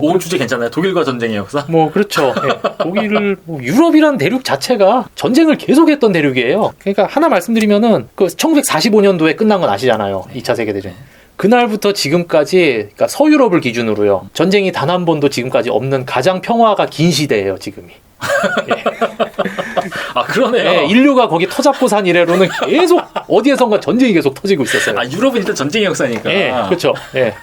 오늘 주제 괜찮아요. 독일과 전쟁의 역사? 뭐 그렇죠. 예. 독일 유럽이란 대륙 자체가 전쟁을 계속했던 대륙이에요. 그러니까 하나 말씀드리면은 그 1945년도에 끝난 건 아시잖아요. 2차 세계대전. 그날부터 지금까지 그러니까 서유럽을 기준으로요. 전쟁이 단 한 번도 지금까지 없는 가장 평화가 긴 시대예요, 지금이. 예. 아, 그러네요. 예, 인류가 거기 터잡고 산 이래로는 계속 어디에선가 전쟁이 계속 터지고 있었어요. 아, 유럽은 일단 전쟁의 역사니까. 예, 그렇죠. 예.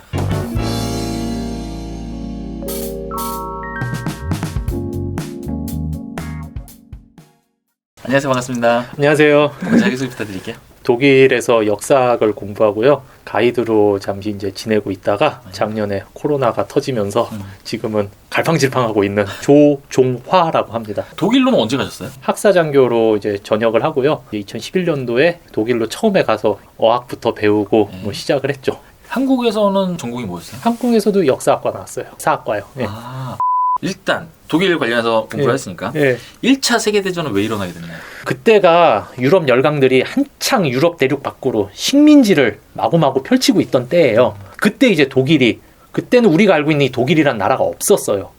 안녕하세요. 반갑습니다. 안녕하세요. 먼저 자기소개 부탁드릴게요. 독일에서 역사학을 공부하고요. 가이드로 잠시 이제 지내고 있다가 작년에 코로나가 터지면서 지금은 갈팡질팡하고 있는 조종화라고 합니다. 독일로는 언제 가셨어요? 학사장교로 이제 전역을 하고요. 2011년도에 독일로 처음에 가서 어학부터 배우고 뭐 시작을 했죠. 한국에서는 전공이 뭐였어요? 한국에서도 역사학과 나왔어요. 사학과요. 예. 아, 일단 독일 관련해서 공부를 예. 했으니까 예. 1차 세계대전은 왜 일어나게 됐나요? 그때가 유럽 열강들이 한창 유럽 대륙 밖으로 식민지를 마구마구 펼치고 있던 때예요. 그때 이제 독일이 그때는 우리가 알고 있는 이 독일이란 나라가 없었어요.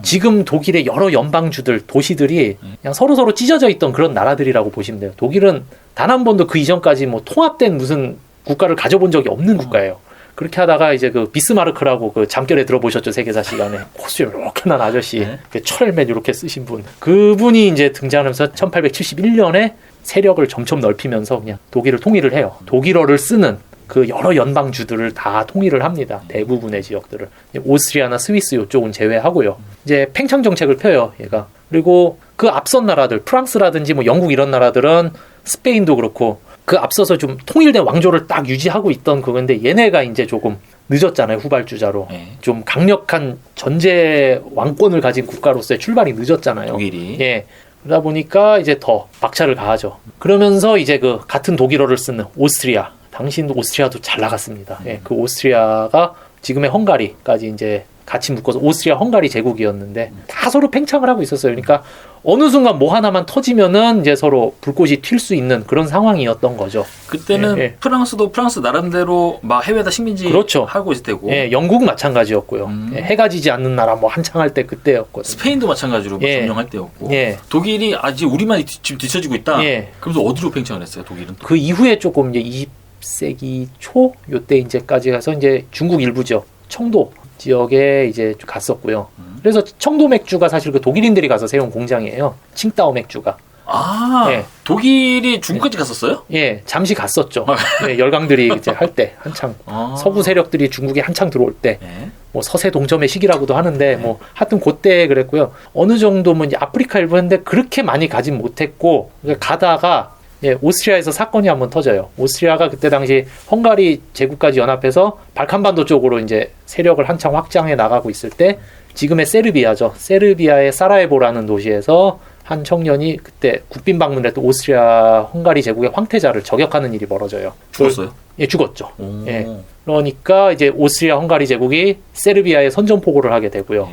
지금 독일의 여러 연방주들, 도시들이 그냥 서로서로 찢어져 있던 그런 나라들이라고 보시면 돼요. 독일은 단 한 번도 그 이전까지 뭐 통합된 무슨 국가를 가져본 적이 없는 국가예요. 그렇게 하다가 이제 그 비스마르크라고 그 잠결에 들어보셨죠, 세계사 시간에. 코스 이렇게 난 아저씨, 네. 철맨 이렇게 쓰신 분. 그분이 이제 등장하면서 1871년에 세력을 점점 넓히면서 그냥 독일을 통일을 해요. 독일어를 쓰는 그 여러 연방주들을 다 통일을 합니다. 대부분의 지역들을. 오스트리아나 스위스 이쪽은 제외하고요. 이제 팽창 정책을 펴요, 얘가. 그리고 그 앞선 나라들, 프랑스라든지 뭐 영국 이런 나라들은 스페인도 그렇고 그 앞서서 좀 통일된 왕조를 딱 유지하고 있던 그건데 얘네가 이제 조금 늦었잖아요, 후발주자로. 좀 강력한 전제 왕권을 가진 국가로서의 출발이 늦었잖아요. 독일이. 예. 그러다 보니까 이제 더 박차를 가하죠. 그러면서 이제 그 같은 독일어를 쓰는 오스트리아, 당시도 오스트리아도 잘 나갔습니다. 예. 그 오스트리아가 지금의 헝가리까지 이제 같이 묶어서 오스트리아 헝가리 제국이었는데 다 서로 팽창을 하고 있었어요. 그러니까 어느 순간 뭐 하나만 터지면은 이제 서로 불꽃이 튈 수 있는 그런 상황이었던 거죠. 그때는 예. 프랑스도 프랑스 나름대로 막 해외에다 식민지 그렇죠. 하고 있을 때고. 예, 영국 마찬가지였고요. 예, 해가 지지 않는 나라 뭐 한창 할 때 그때였거든요. 스페인도 마찬가지로 막 예. 점령할 때였고. 예. 독일이 아직 우리만 지금 뒤처지고 있다. 예. 그러면서 어디로 팽창을 했어요, 독일은? 그 이후에 조금 이제 20세기 초 요때 이제까지 가서 이제 중국 일부 지역, 청도 지역에 이제 갔었고요. 그래서 청도 맥주가 사실 그 독일인들이 가서 세운 공장이에요. 칭따오 맥주가. 아, 예. 독일이 중국까지 갔었어요? 예, 잠시 갔었죠. 예, 열강들이 이제 할 때 한창 서구 세력들이 중국에 한창 들어올 때. 예. 뭐 서세 동점의 시기라고도 하는데 뭐 하여튼 그때 그랬고요. 어느 정도 뭐 이제 아프리카 일부 했는데 그렇게 많이 가진 못했고 그러니까 가다가 예, 오스트리아에서 사건이 한번 터져요. 오스트리아가 그때 당시 헝가리 제국까지 연합해서 발칸반도 쪽으로 이제 세력을 한창 확장해 나가고 있을 때 지금의 세르비아죠. 세르비아의 사라예보라는 도시에서 한 청년이 그때 국빈 방문했던 오스트리아 헝가리 제국의 황태자를 저격하는 일이 벌어져요. 죽었어요? 예, 죽었죠. 예. 그러니까 이제 오스트리아 헝가리 제국이 세르비아에 선전포고를 하게 되고요.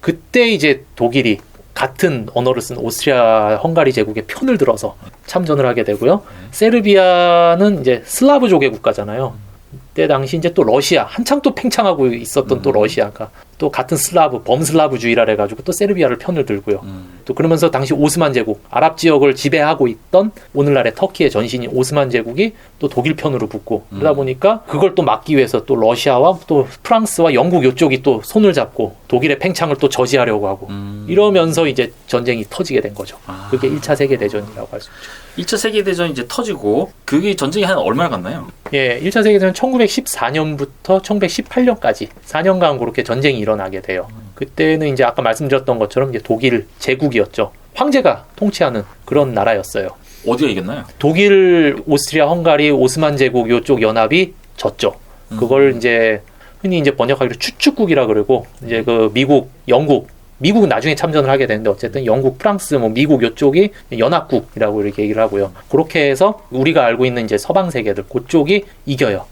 그때 이제 독일이 같은 언어를 쓴 오스트리아 헝가리 제국의 편을 들어서 참전을 하게 되고요. 세르비아는 이제 슬라브족의 국가잖아요. 그때 당시 이제 또 러시아 한창 또 팽창하고 있었던 또 러시아가 또 같은 슬라브 범슬라브주의라 해가지고 또 세르비아를 편을 들고요. 또 그러면서 당시 오스만 제국 아랍 지역을 지배하고 있던 오늘날의 터키의 전신인 오스만 제국이 또 독일 편으로 붙고 그러다 보니까 그걸 또 막기 위해서 또 러시아와 또 프랑스와 영국 이쪽이 또 손을 잡고 독일의 팽창을 또 저지하려고 하고 이러면서 이제 전쟁이 터지게 된 거죠. 그게 1차 세계대전이라고 할 수 있죠. 1차 세계대전이 이제 터지고 그게 전쟁이 한 얼마나 갔나요? 예, 1차 세계대전 1914년부터 1918년까지 4년간 그렇게 전쟁이 일어나게 돼요. 그때는 이제 아까 말씀드렸던 것처럼 이제 독일 제국이었죠. 황제가 통치하는 그런 나라였어요. 어디가 이겼나요? 독일, 오스트리아, 헝가리, 오스만 제국 이쪽 연합이 졌죠. 그걸 이제 흔히 이제 번역하기로 추축국이라 그러고 이제 그 미국, 영국 미국은 나중에 참전을 하게 되는데 어쨌든 영국, 프랑스, 뭐 미국 이쪽이 연합국이라고 이렇게 얘기를 하고요. 그렇게 해서 우리가 알고 있는 이제 서방 세계들 그쪽이 이겨요.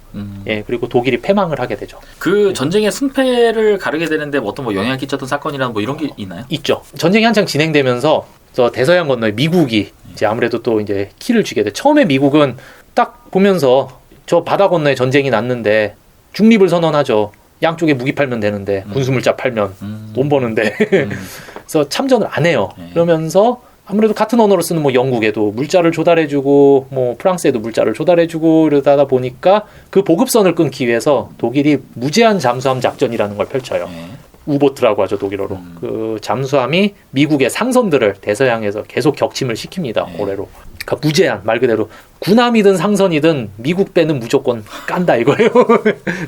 예, 그리고 독일이 패망을 하게 되죠. 그 전쟁의 승패를 가르게 되는데 어떤 뭐 영향을 끼쳤던 사건이나 뭐 이런 게 있나요? 있죠. 전쟁이 한창 진행되면서 저 대서양 건너에 미국이 이제 아무래도 또 이제 키를 쥐게 돼. 처음에 미국은 딱 보면서 저 바다 건너에 전쟁이 났는데 중립을 선언하죠. 양쪽에 무기 팔면 되는데 군수물자 팔면 돈 버는데 음. 그래서 참전을 안 해요. 네. 그러면서 아무래도 같은 언어를 쓰는 뭐 영국에도 물자를 조달해주고 뭐 프랑스에도 물자를 조달해주고 이러다 보니까 그 보급선을 끊기 위해서 독일이 무제한 잠수함 작전이라는 걸 펼쳐요. 네. 우보트라고 하죠, 독일어로. 그 잠수함이 미국의 상선들을 대서양에서 계속 격침을 시킵니다. 네. 고래로. 그러니까 무제한 말 그대로 군함이든 상선이든 미국 배는 무조건 깐다 이거예요.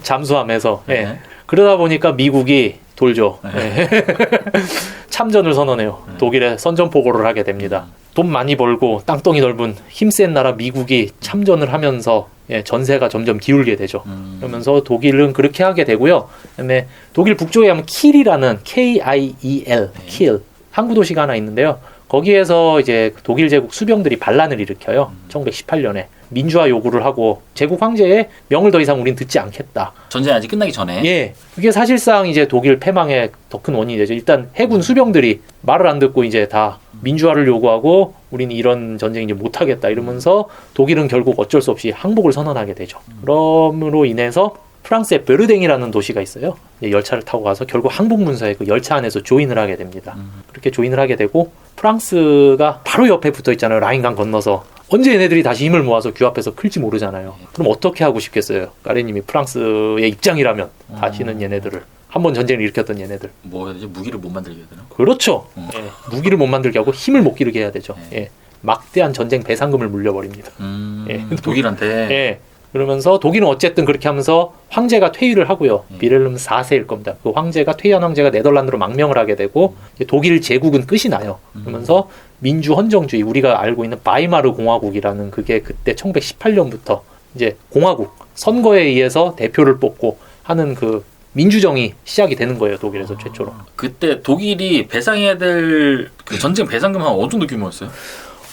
잠수함에서. 예. 네. 그러다 보니까 미국이 돌죠. 네. 예. 참전을 선언해요. 네. 독일에 선전포고를 하게 됩니다. 돈 많이 벌고 땅덩이 넓은 힘센 나라 미국이 참전을 하면서 예, 전세가 점점 기울게 되죠. 그러면서 독일은 그렇게 하게 되고요. 그다음에 독일 북쪽에 하면 킬이라는 K-I-E-L, 킬 항구 도시가 하나 있는데요. 거기에서 이제 독일 제국 수병들이 반란을 일으켜요. 1918년에 민주화 요구를 하고 제국 황제의 명을 더 이상 우린 듣지 않겠다. 전쟁이 아직 끝나기 전에. 예, 그게 사실상 이제 독일 패망의 더 큰 원인이 되죠. 일단 해군 수병들이 말을 안 듣고 이제 다 민주화를 요구하고 우리는 이런 전쟁 이제 못 하겠다 이러면서 독일은 결국 어쩔 수 없이 항복을 선언하게 되죠. 그럼으로 인해서 프랑스의 베르댕이라는 도시가 있어요. 열차를 타고 가서 결국 항복 문서에 그 열차 안에서 조인을 하게 됩니다. 그렇게 조인을 하게 되고 프랑스가 바로 옆에 붙어 있잖아요. 라인강 건너서. 언제 얘네들이 다시 힘을 모아서 규 앞에서 클지 모르잖아요. 그럼 어떻게 하고 싶겠어요? 까레님이 프랑스의 입장이라면 다시는 얘네들을 한번 전쟁을 일으켰던 얘네들. 뭐 해야 되지? 무기를 못 만들게 해야 되나? 그렇죠. 예, 무기를 못 만들게 하고 힘을 못 기르게 해야 되죠. 예, 막대한 전쟁 배상금을 물려버립니다. 예. 독일한테. 예. 그러면서 독일은 어쨌든 그렇게 하면서 황제가 퇴위를 하고요. 비렐름 4세일 겁니다. 그 황제가 퇴위한 황제가 네덜란드로 망명을 하게 되고 이제 독일 제국은 끝이 나요. 그러면서 민주 헌정주의 우리가 알고 있는 바이마르 공화국이라는 그게 그때 1918년부터 이제 공화국 선거에 의해서 대표를 뽑고 하는 그 민주정이 시작이 되는 거예요. 독일에서 최초로. 그때 독일이 배상해야 될 그 전쟁 배상금 한 어느 정도 규모였어요?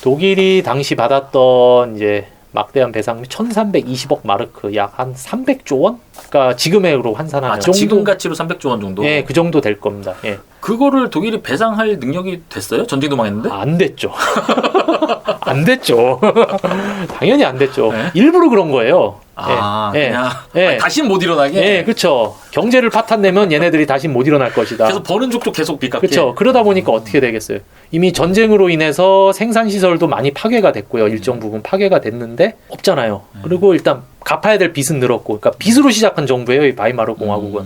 독일이 당시 받았던 이제 막대한 배상금이 1320억 마르크, 약 한 300조 원? 그러니까 지금으로 환산하면 지금 가치로 300조 원 정도? 예, 그 정도 될 겁니다. 예. 그거를 독일이 배상할 능력이 됐어요? 전쟁도 망했는데? 안 됐죠. 안 됐죠. 당연히 안 됐죠. 네? 일부러 그런 거예요. 그냥 예. 다시는 못 일어나게? 예, 그렇죠. 경제를 파탄내면 얘네들이 다시 못 일어날 것이다. 그래서 버는 족도 계속 빚 갚게. 그렇죠. 그러다 보니까 어떻게 되겠어요? 이미 전쟁으로 인해서 생산 시설도 많이 파괴가 됐고요. 일정 부분 파괴가 됐는데 없잖아요. 그리고 일단 갚아야 될 빚은 늘었고, 그러니까 빚으로 시작한 정부예요. 이 바이마르 공화국은.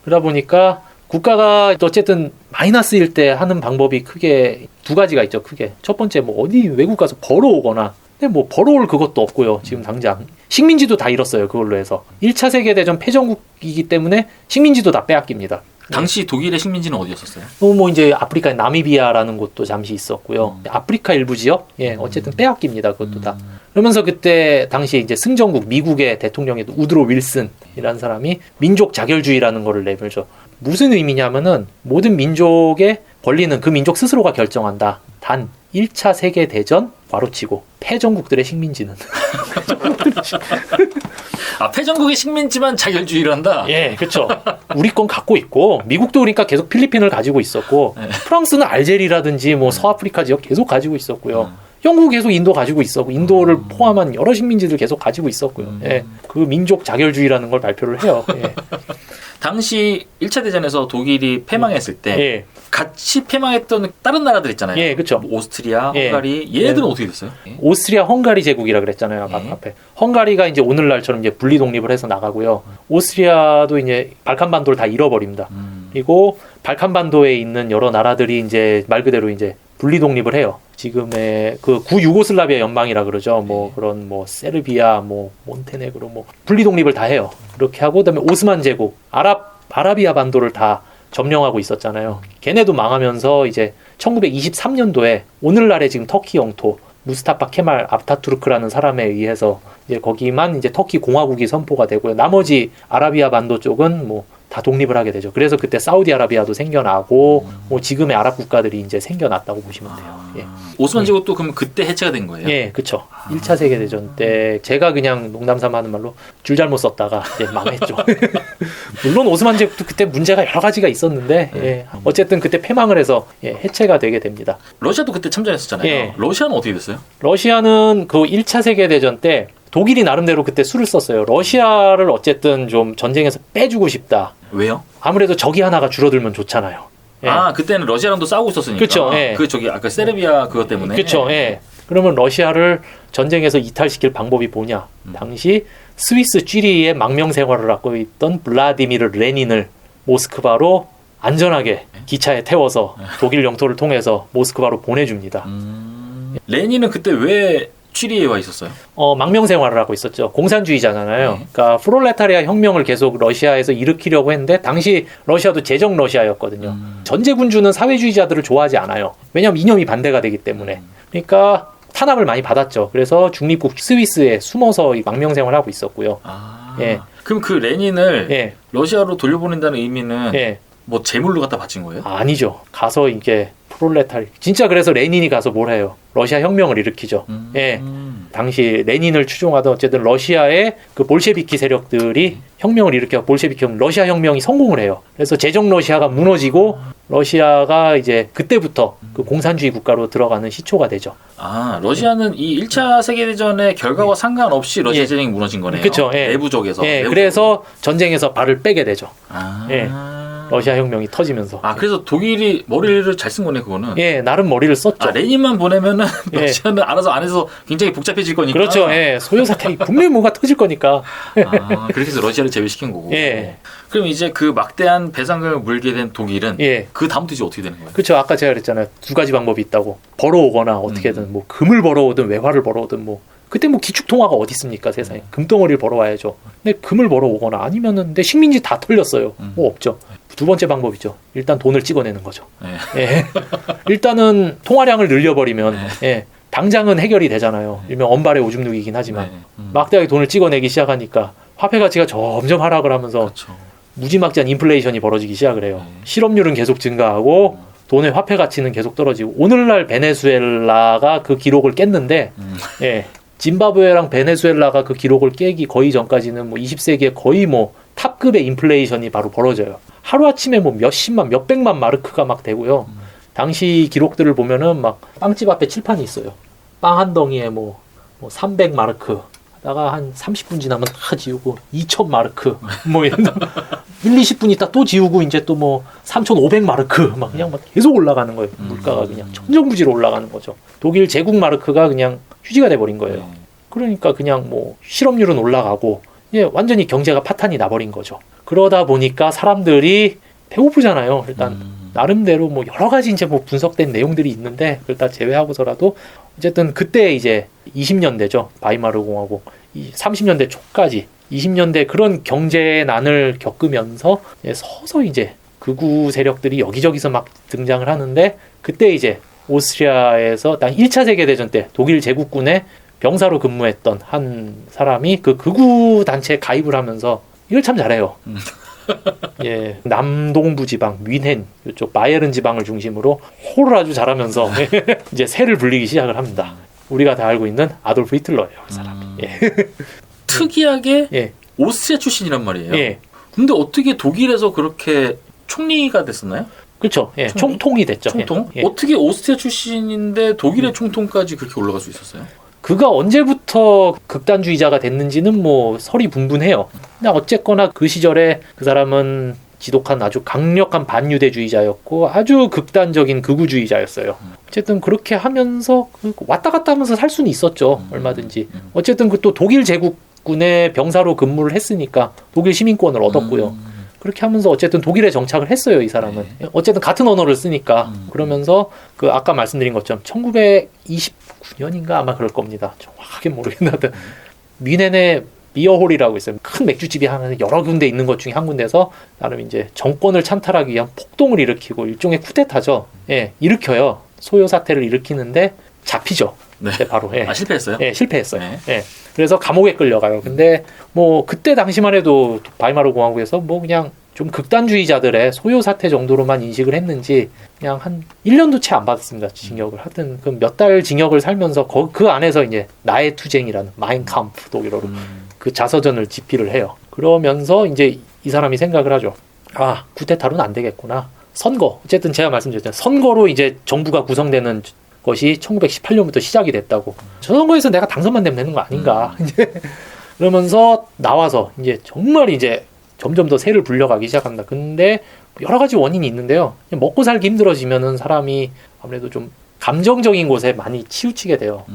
그러다 보니까 국가가 어쨌든 마이너스일 때 하는 방법이 크게 두 가지가 있죠. 크게 첫 번째 뭐 어디 외국 가서 벌어오거나. 근데 뭐 벌어올 그것도 없고요. 지금 당장 식민지도 다 잃었어요. 그걸로 해서 1차 세계대전 패전국이기 때문에 식민지도 다 빼앗깁니다. 당시 독일의 식민지는 어디였었어요? 뭐 이제 아프리카의 나미비아라는 곳도 잠시 있었고요. 아프리카 일부 지역, 예, 어쨌든 빼앗깁니다. 그것도 다. 그러면서 그때 당시 이제 승전국 미국의 대통령이 우드로 윌슨이라는 사람이 민족 자결주의라는 거를 내밀죠. 무슨 의미냐면은 모든 민족의 권리는 그 민족 스스로가 결정한다. 단 1차 세계대전 괄호치고 패전국들의 식민지는 패전국의 식민지만 자결주의를 한다? 예, 그렇죠. 우리 건 갖고 있고 미국도 그러니까 계속 필리핀을 가지고 있었고 프랑스는 알제리라든지 뭐 서아프리카 지역 계속 가지고 있었고요. 영국 계속 인도 가지고 있었고 인도를 포함한 여러 식민지들 계속 가지고 있었고요. 예, 그 민족 자결주의라는 걸 발표를 해요. 예. 당시 1차 대전에서 독일이 패망했을 때 예. 같이 패망했던 다른 나라들 있잖아요. 예, 그렇죠. 뭐 오스트리아, 예. 헝가리 얘네들은 어떻게 됐어요? 오스트리아 헝가리 제국이라 그랬잖아요. 아까 앞에. 헝가리가 이제 오늘날처럼 이제 분리 독립을 해서 나가고요. 오스트리아도 이제 발칸반도를 다 잃어버립니다. 그리고 발칸반도에 있는 여러 나라들이 이제 말 그대로 이제 분리 독립을 해요. 지금의 그 구유고슬라비아 연방이라 그러죠. 뭐 그런 뭐 세르비아, 뭐 몬테네그로 뭐 분리 독립을 다 해요. 그렇게 하고 그다음에 오스만 제국, 아라비아 반도를 다 점령하고 있었잖아요. 걔네도 망하면서 이제 1923년도에 오늘날의 지금 터키 영토 무스타파 케말 아타투르크라는 사람에 의해서 이제 거기만 이제 터키 공화국이 선포가 되고요. 나머지 아라비아 반도 쪽은 뭐 다 독립을 하게 되죠. 그래서 그때 사우디아라비아도 생겨나고 뭐 지금의 아랍 국가들이 이제 생겨났다고 보시면 돼요. 예. 오스만 제국도 그럼 그때 해체가 된 거예요? 예, 그렇죠. 1차 세계대전 때 제가 그냥 농담삼아 하는 말로 줄 잘못 썼다가 이제 망했죠. 물론 오스만 제국도 그때 문제가 여러 가지가 있었는데 예. 어쨌든 그때 패망을 해서 예, 해체가 되게 됩니다. 러시아도 그때 참전했었잖아요. 예. 러시아는 어떻게 됐어요? 러시아는 그 1차 세계대전 때 독일이 나름대로 그때 수를 썼어요. 러시아를 어쨌든 좀 전쟁에서 빼주고 싶다. 왜요? 아무래도 적이 하나가 줄어들면 좋잖아요. 예. 아, 그때는 러시아랑도 싸우고 있었으니까. 그쵸, 예. 그 저기 아까 세르비아 그것 때문에. 그렇죠. 예. 그러면 러시아를 전쟁에서 이탈시킬 방법이 뭐냐? 당시 스위스 쥐리히에 망명 생활을 하고 있던 블라디미르 레닌을 모스크바로 안전하게 기차에 태워서 독일 영토를 통해서 모스크바로 보내줍니다. 레닌은 그때 왜 취리에 와 있었어요? 망명 생활을 하고 있었죠. 공산주의자잖아요. 네. 그러니까 프롤레타리아 혁명을 계속 러시아에서 일으키려고 했는데 당시 러시아도 제정 러시아였거든요. 전제군주는 사회주의자들을 좋아하지 않아요. 왜냐하면 이념이 반대가 되기 때문에. 그러니까 탄압을 많이 받았죠. 그래서 중립국 스위스에 숨어서 이 망명 생활을 하고 있었고요. 아, 예. 그럼 그 레닌을 예. 러시아로 돌려보낸다는 의미는 예. 뭐 재물로 갖다 바친 거예요? 아니죠. 가서 이게 프롤레타리 진짜 그래서 레닌이 가서 뭘 해요? 러시아 혁명을 일으키죠. 예. 당시 레닌을 추종하던 어쨌든 러시아의 그 볼셰비키 세력들이 혁명을 일으켜 볼셰비키 혁명, 러시아 혁명이 성공을 해요. 그래서 제정 러시아가 무너지고 러시아가 이제 그때부터 그 공산주의 국가로 들어가는 시초가 되죠. 아, 러시아는 이 1차 세계대전의 결과와 상관없이 러시아 예. 제정이 무너진 거네요. 그쵸, 예. 내부적에서. 예. 내부적으로. 그래서 전쟁에서 발을 빼게 되죠. 아. 예. 러시아 혁명이 터지면서. 아, 그래서 독일이 머리를 잘 쓴 거네, 그거는. 예, 나름 머리를 썼죠. 아, 레닌만 보내면은 예. 러시아는 알아서 안에서 굉장히 복잡해질 거니까. 그렇죠. 예. 소요 사태 분명히 뭔가 터질 거니까. 아, 그렇게 해서 러시아를 제외시킨 거고. 예. 그럼 이제 그 막대한 배상금을 물게 된 독일은 예. 그 다음부터 이제 어떻게 되는 거예요? 그렇죠. 아까 제가 그랬잖아요. 두 가지 방법이 있다고. 벌어오거나 어떻게든 뭐 금을 벌어오든 외화를 벌어오든 뭐 그때 뭐 기축통화가 어디 있습니까 세상에. 금덩어리를 벌어와야죠. 근데 금을 벌어오거나 아니면은 근데 식민지 다 털렸어요. 뭐 없죠. 두 번째 방법이죠. 일단 돈을 찍어내는 거죠. 네. 예. 일단은 통화량을 늘려버리면 예. 당장은 해결이 되잖아요. 일명 언발의 오줌 누기긴 하지만 네. 막대하게 돈을 찍어내기 시작하니까 화폐 가치가 점점 하락을 하면서 그렇죠. 무지막지한 인플레이션이 벌어지기 시작을 해요. 실업률은 계속 증가하고 돈의 화폐 가치는 계속 떨어지고 오늘날 베네수엘라가 그 기록을 깼는데 예. 짐바브웨랑 베네수엘라가 그 기록을 깨기 거의 전까지는 뭐 20세기에 거의 뭐 탑급의 인플레이션이 바로 벌어져요. 하루아침에 뭐 몇십만, 몇백만 마르크가 막 되고요. 당시 기록들을 보면은 막 빵집 앞에 칠판이 있어요. 빵 한 덩이에 뭐 300마르크. 하다가 한 30분 지나면 다 지우고 2,000마르크. 뭐 이런 1, 20분 있다 또 지우고 이제 또 뭐 3,500마르크. 막 그냥 막 계속 올라가는 거예요. 물가가 그냥 천정부지로 올라가는 거죠. 독일 제국 마르크가 그냥 휴지가 돼 버린 거예요. 그러니까 그냥 뭐 실업률은 올라가고 예, 완전히 경제가 파탄이 나버린 거죠. 그러다 보니까 사람들이 배고프잖아요. 일단 나름대로 뭐 여러 가지 이제 뭐 분석된 내용들이 있는데 그걸 다 제외하고서라도 어쨌든 그때 이제 20년대죠. 바이마르 공화국 30년대 초까지 20년대 그런 경제난을 겪으면서 서서히 이제 극우 세력들이 여기저기서 막 등장을 하는데 그때 이제 오스트리아에서 딱 1차 세계대전 때 독일 제국군의 병사로 근무했던 한 사람이 그 극우 단체에 가입을 하면서 이걸 참 잘해요. 예, 남동부 지방, 뮌헨, 이쪽 바이에른 지방을 중심으로 호를 아주 잘하면서 이제 새를 불리기 시작을 합니다. 우리가 다 알고 있는 아돌프 히틀러예요, 그 사람. 예. 특이하게 예. 오스트리아 출신이란 말이에요. 예. 근데 어떻게 독일에서 그렇게 총리가 됐었나요? 그렇죠. 예, 총통이 됐죠. 총통? 예. 어떻게 오스트리아 출신인데 독일의 총통까지 그렇게 올라갈 수 있었어요? 그가 언제부터 극단주의자가 됐는지는 뭐 설이 분분해요. 근데 어쨌거나 그 시절에 그 사람은 지독한 아주 강력한 반유대주의자였고 아주 극단적인 극우주의자였어요. 어쨌든 그렇게 하면서 왔다 갔다 하면서 살 수는 있었죠. 얼마든지. 어쨌든 그 또 독일 제국군의 병사로 근무를 했으니까 독일 시민권을 얻었고요. 그렇게 하면서 어쨌든 독일에 정착을 했어요, 이 사람은. 어쨌든 같은 언어를 쓰니까. 그러면서 그 아까 말씀드린 것처럼 1929년인가 아마 그럴 겁니다. 정확하게 모르겠는데 뮌헨의 비어홀이라고 있어요. 큰 맥주집이 하나 여러 군데 있는 것 중에 한 군데서 나름 이제 정권을 찬탈하기 위한 폭동을 일으키고 일종의 쿠데타죠. 예, 일으켜요. 소요 사태를 일으키는데 잡히죠. 네. 바로. 예. 아, 실패했어요? 예, 실패했어요. 네. 예. 그래서 감옥에 끌려가요. 근데 뭐 그때 당시만 해도 바이마르 공화국에서 뭐 그냥 좀 극단주의자들의 소요 사태 정도로만 인식을 했는지 그냥 한 1년도 채 안 받았습니다. 징역을. 하여튼 그 몇 달 징역을 살면서 그 안에서 이제 나의 투쟁이라는 마인캄프 독일어로 그 자서전을 집필을 해요. 그러면서 이제 이 사람이 생각을 하죠. 아, 쿠데타로는 안 되겠구나. 선거. 어쨌든 제가 말씀드렸잖아요. 선거로 이제 정부가 구성되는 것이 1918년부터 시작이 됐다고. 저 선거에서 내가 당선만 되면 되는 거 아닌가. 이제 그러면서 나와서 이제 정말 이제 점점 더 세를 불려가기 시작합니다. 근데 여러 가지 원인이 있는데요. 그냥 먹고 살기 힘들어지면은 사람이 아무래도 좀 감정적인 곳에 많이 치우치게 돼요.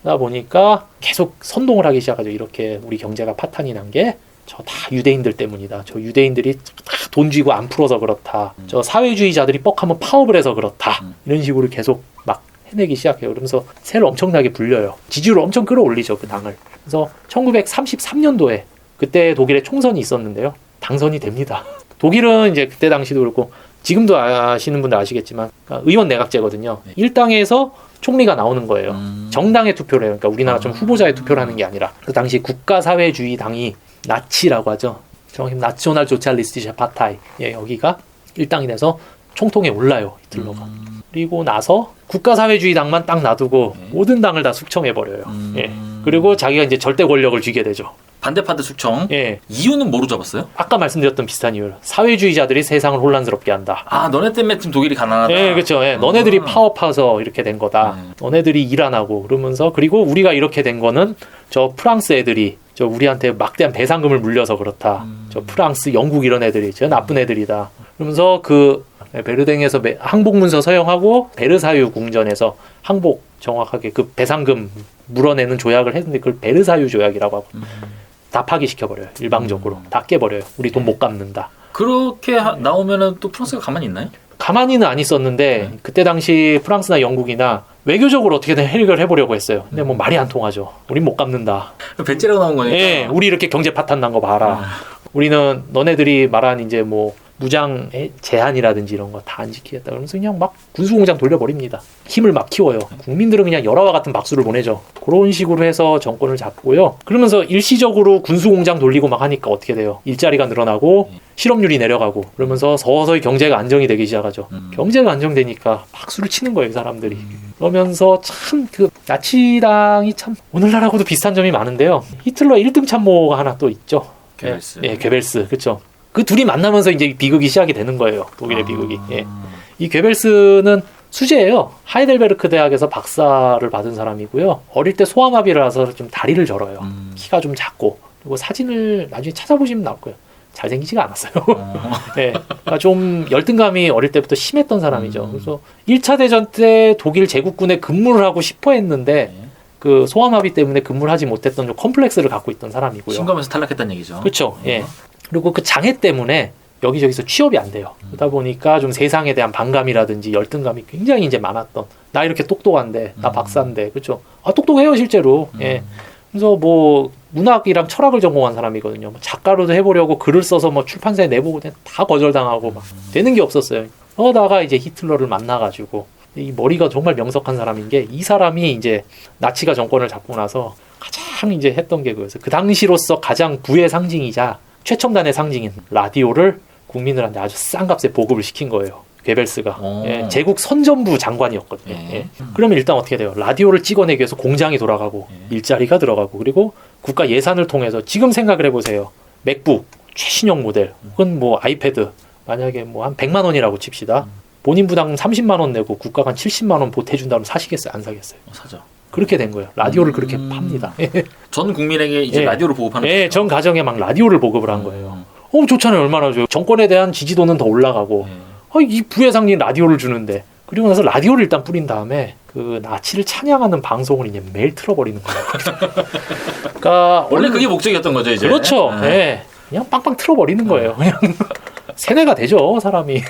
그러다 보니까 계속 선동을 하기 시작하죠. 이렇게 우리 경제가 파탄이 난 게 저 다 유대인들 때문이다. 저 유대인들이 다 돈 쥐고 안 풀어서 그렇다. 저 사회주의자들이 뻑하면 파업을 해서 그렇다. 이런 식으로 계속 막 해내기 시작해요. 그러면서 세를 엄청나게 불려요. 지지율을 엄청 끌어올리죠, 그 당을. 그래서 1933년도에 그때 독일에 총선이 있었는데요. 당선이 됩니다. 독일은 이제 그때 당시도 그렇고 지금도 아시는 분들 아시겠지만 의원 내각제거든요. 일당에서 총리가 나오는 거예요. 정당의 투표를 해요. 그러니까 우리나라처럼 후보자의 투표를 하는 게 아니라 그 당시 국가사회주의 당이 나치라고 하죠. 정확히 나치오날 소циалистische 파타이. 예, 여기가 일당이 돼서 총통에 올라요. 히틀러가. 그리고 나서 국가사회주의 당만 딱 놔두고 모든 당을 다 숙청해버려요. 예. 그리고 자기가 이제 절대 권력을 쥐게 되죠. 반대파들 숙청. 예. 이유는 뭐로 잡았어요? 아까 말씀드렸던 비슷한 이유로 사회주의자들이 세상을 혼란스럽게 한다. 아, 너네 때문에 지금 독일이 가난하다. 예, 그렇죠. 예. 너네들이 파업해서 이렇게 된 거다. 너네들이 일 안 하고 그러면서 그리고 우리가 이렇게 된 거는 저 프랑스 애들이 저 우리한테 막대한 배상금을 물려서 그렇다. 저 프랑스, 영국 이런 애들이 저 나쁜 애들이다. 그러면서 그 베르댕에서 항복문서 서형하고 베르사유 궁전에서 항복 정확하게 그 배상금 물어내는 조약을 했는데 그걸 베르사유 조약이라고 하고 다 파기시켜버려요. 일방적으로 다 깨버려요. 우리 돈 못 갚는다. 그렇게 나오면은 또 프랑스가 가만히 있나요? 가만히는 안 있었는데 그때 당시 프랑스나 영국이나 외교적으로 어떻게든 해결을 해보려고 했어요. 근데 뭐 말이 안 통하죠. 우린 못 갚는다. 배째라고 나온 거니까. 예, 우리 이렇게 경제 파탄 난 거 봐라. 우리는 너네들이 말한 이제 뭐 무장 제한이라든지 이런 거 다 안 지키겠다. 그러면서 그냥 막 군수공장 돌려버립니다. 힘을 막 키워요. 국민들은 그냥 열화와 같은 박수를 보내죠. 그런 식으로 해서 정권을 잡고요. 그러면서 일시적으로 군수공장 돌리고 막 하니까 어떻게 돼요? 일자리가 늘어나고 실업률이 내려가고 그러면서 서서히 경제가 안정이 되기 시작하죠. 경제가 안정되니까 박수를 치는 거예요, 사람들이. 그러면서 참 그 나치당이 참 오늘날하고도 비슷한 점이 많은데요. 히틀러 1등 참모가 하나 또 있죠. 괴벨스. 예, 괴벨스. 그렇죠. 그 둘이 만나면서 이제 비극이 시작이 되는 거예요. 독일의 비극이. 예. 이 괴벨스는 수재예요. 하이델베르크 대학에서 박사를 받은 사람이고요. 어릴 때 소아마비를 와서 좀 다리를 절어요. 키가 좀 작고. 그리고 사진을 나중에 찾아보시면 나올 거예요. 잘생기지가 않았어요. 네. 그러니까 좀 열등감이 어릴 때부터 심했던 사람이죠. 그래서 1차 대전 때 독일 제국군에 근무를 하고 싶어 했는데 그 소아마비 때문에 근무를 하지 못했던 좀 컴플렉스를 갖고 있던 사람이고요. 신검에서 탈락했다는 얘기죠. 그렇죠. 예. 그리고 그 장애 때문에 여기저기서 취업이 안 돼요. 그러다 보니까 좀 세상에 대한 반감이라든지 열등감이 굉장히 이제 많았던. 나 이렇게 똑똑한데, 나 박사인데, 그렇죠. 아, 똑똑해요, 실제로. 예. 그래서 뭐 문학이랑 철학을 전공한 사람이거든요. 작가로도 해보려고 글을 써서 뭐 출판사에 내보고 다 거절당하고 막 되는 게 없었어요. 그러다가 이제 히틀러를 만나가지고 이 머리가 정말 명석한 사람인 게 이 사람이 이제 나치가 정권을 잡고 나서 가장 이제 했던 게 그거였어요. 그 당시로서 가장 부의 상징이자 최첨단의 상징인 라디오를 국민들한테 아주 싼 값에 보급을 시킨 거예요. 괴벨스가. 예, 제국 선전부 장관이었거든요. 예. 그러면 일단 어떻게 돼요? 라디오를 찍어내기 위해서 공장이 돌아가고 일자리가 들어가고 그리고 국가 예산을 통해서 지금 생각을 해보세요. 맥북 최신형 모델 혹은 뭐 아이패드 만약에 뭐 한 100만 원이라고 칩시다. 본인 부담금 30만 원 내고 국가가 한 70만 원 보태준다면 사시겠어요? 안 사겠어요? 사죠. 그렇게 된 거예요. 라디오를 그렇게 팝니다. 전 국민에게 이제 라디오를 보급하는 거예요. 전 가정에 막 라디오를 보급을 한 거예요. 좋잖아요. 얼마나 좋아요. 정권에 대한 지지도는 더 올라가고 이 부의 상징 라디오를 주는데 그리고 나서 라디오를 일단 뿌린 다음에 그 나치를 찬양하는 방송을 이제 매일 틀어버리는 거예요. 그러니까 원래 그게 목적이었던 거죠, 이제. 그렇죠. 네. 그냥 빵빵 틀어버리는 거예요. 그냥 세뇌가 되죠, 사람이.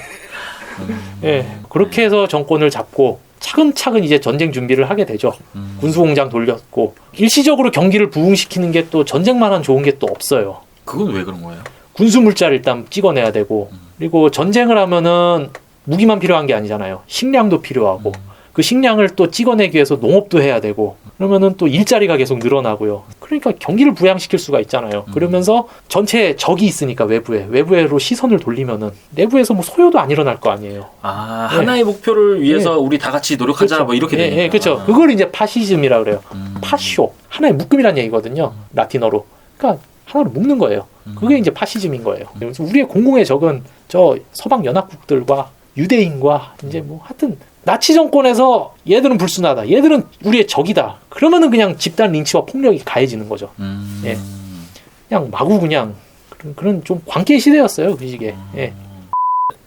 그렇게 해서 정권을 잡고 차근차근 이제 전쟁 준비를 하게 되죠. 군수공장 돌렸고 일시적으로 경기를 부흥시키는 게 또 전쟁만한 좋은 게 또 없어요. 그건 왜 그런 거예요? 군수물자를 일단 찍어내야 되고 그리고 전쟁을 하면은 무기만 필요한 게 아니잖아요. 식량도 필요하고 그 식량을 또 찍어내기 위해서 농업도 해야 되고 그러면은 또 일자리가 계속 늘어나고요. 그러니까 경기를 부양시킬 수가 있잖아요. 그러면서 전체 적이 있으니까 외부로 시선을 돌리면은 내부에서 뭐 소요도 안 일어날 거 아니에요. 하나의 목표를 위해서 우리 다 같이 노력하자 그렇죠. 뭐 이렇게 되니까. 그렇죠. 그걸 이제 파시즘이라 그래요. 파쇼 하나의 묶음이라는 얘기거든요. 라틴어로. 그러니까 하나로 묶는 거예요. 그게 이제 파시즘인 거예요. 그래서 우리의 공공의 적은 저 서방 연합국들과 유대인과 이제 뭐 하여튼 나치 정권에서 얘들은 불순하다. 얘들은 우리의 적이다. 그러면은 그냥 집단 린치와 폭력이 가해지는 거죠. 그냥 마구 그냥 그런 좀 광기의 시대였어요, 그 시기에. 예.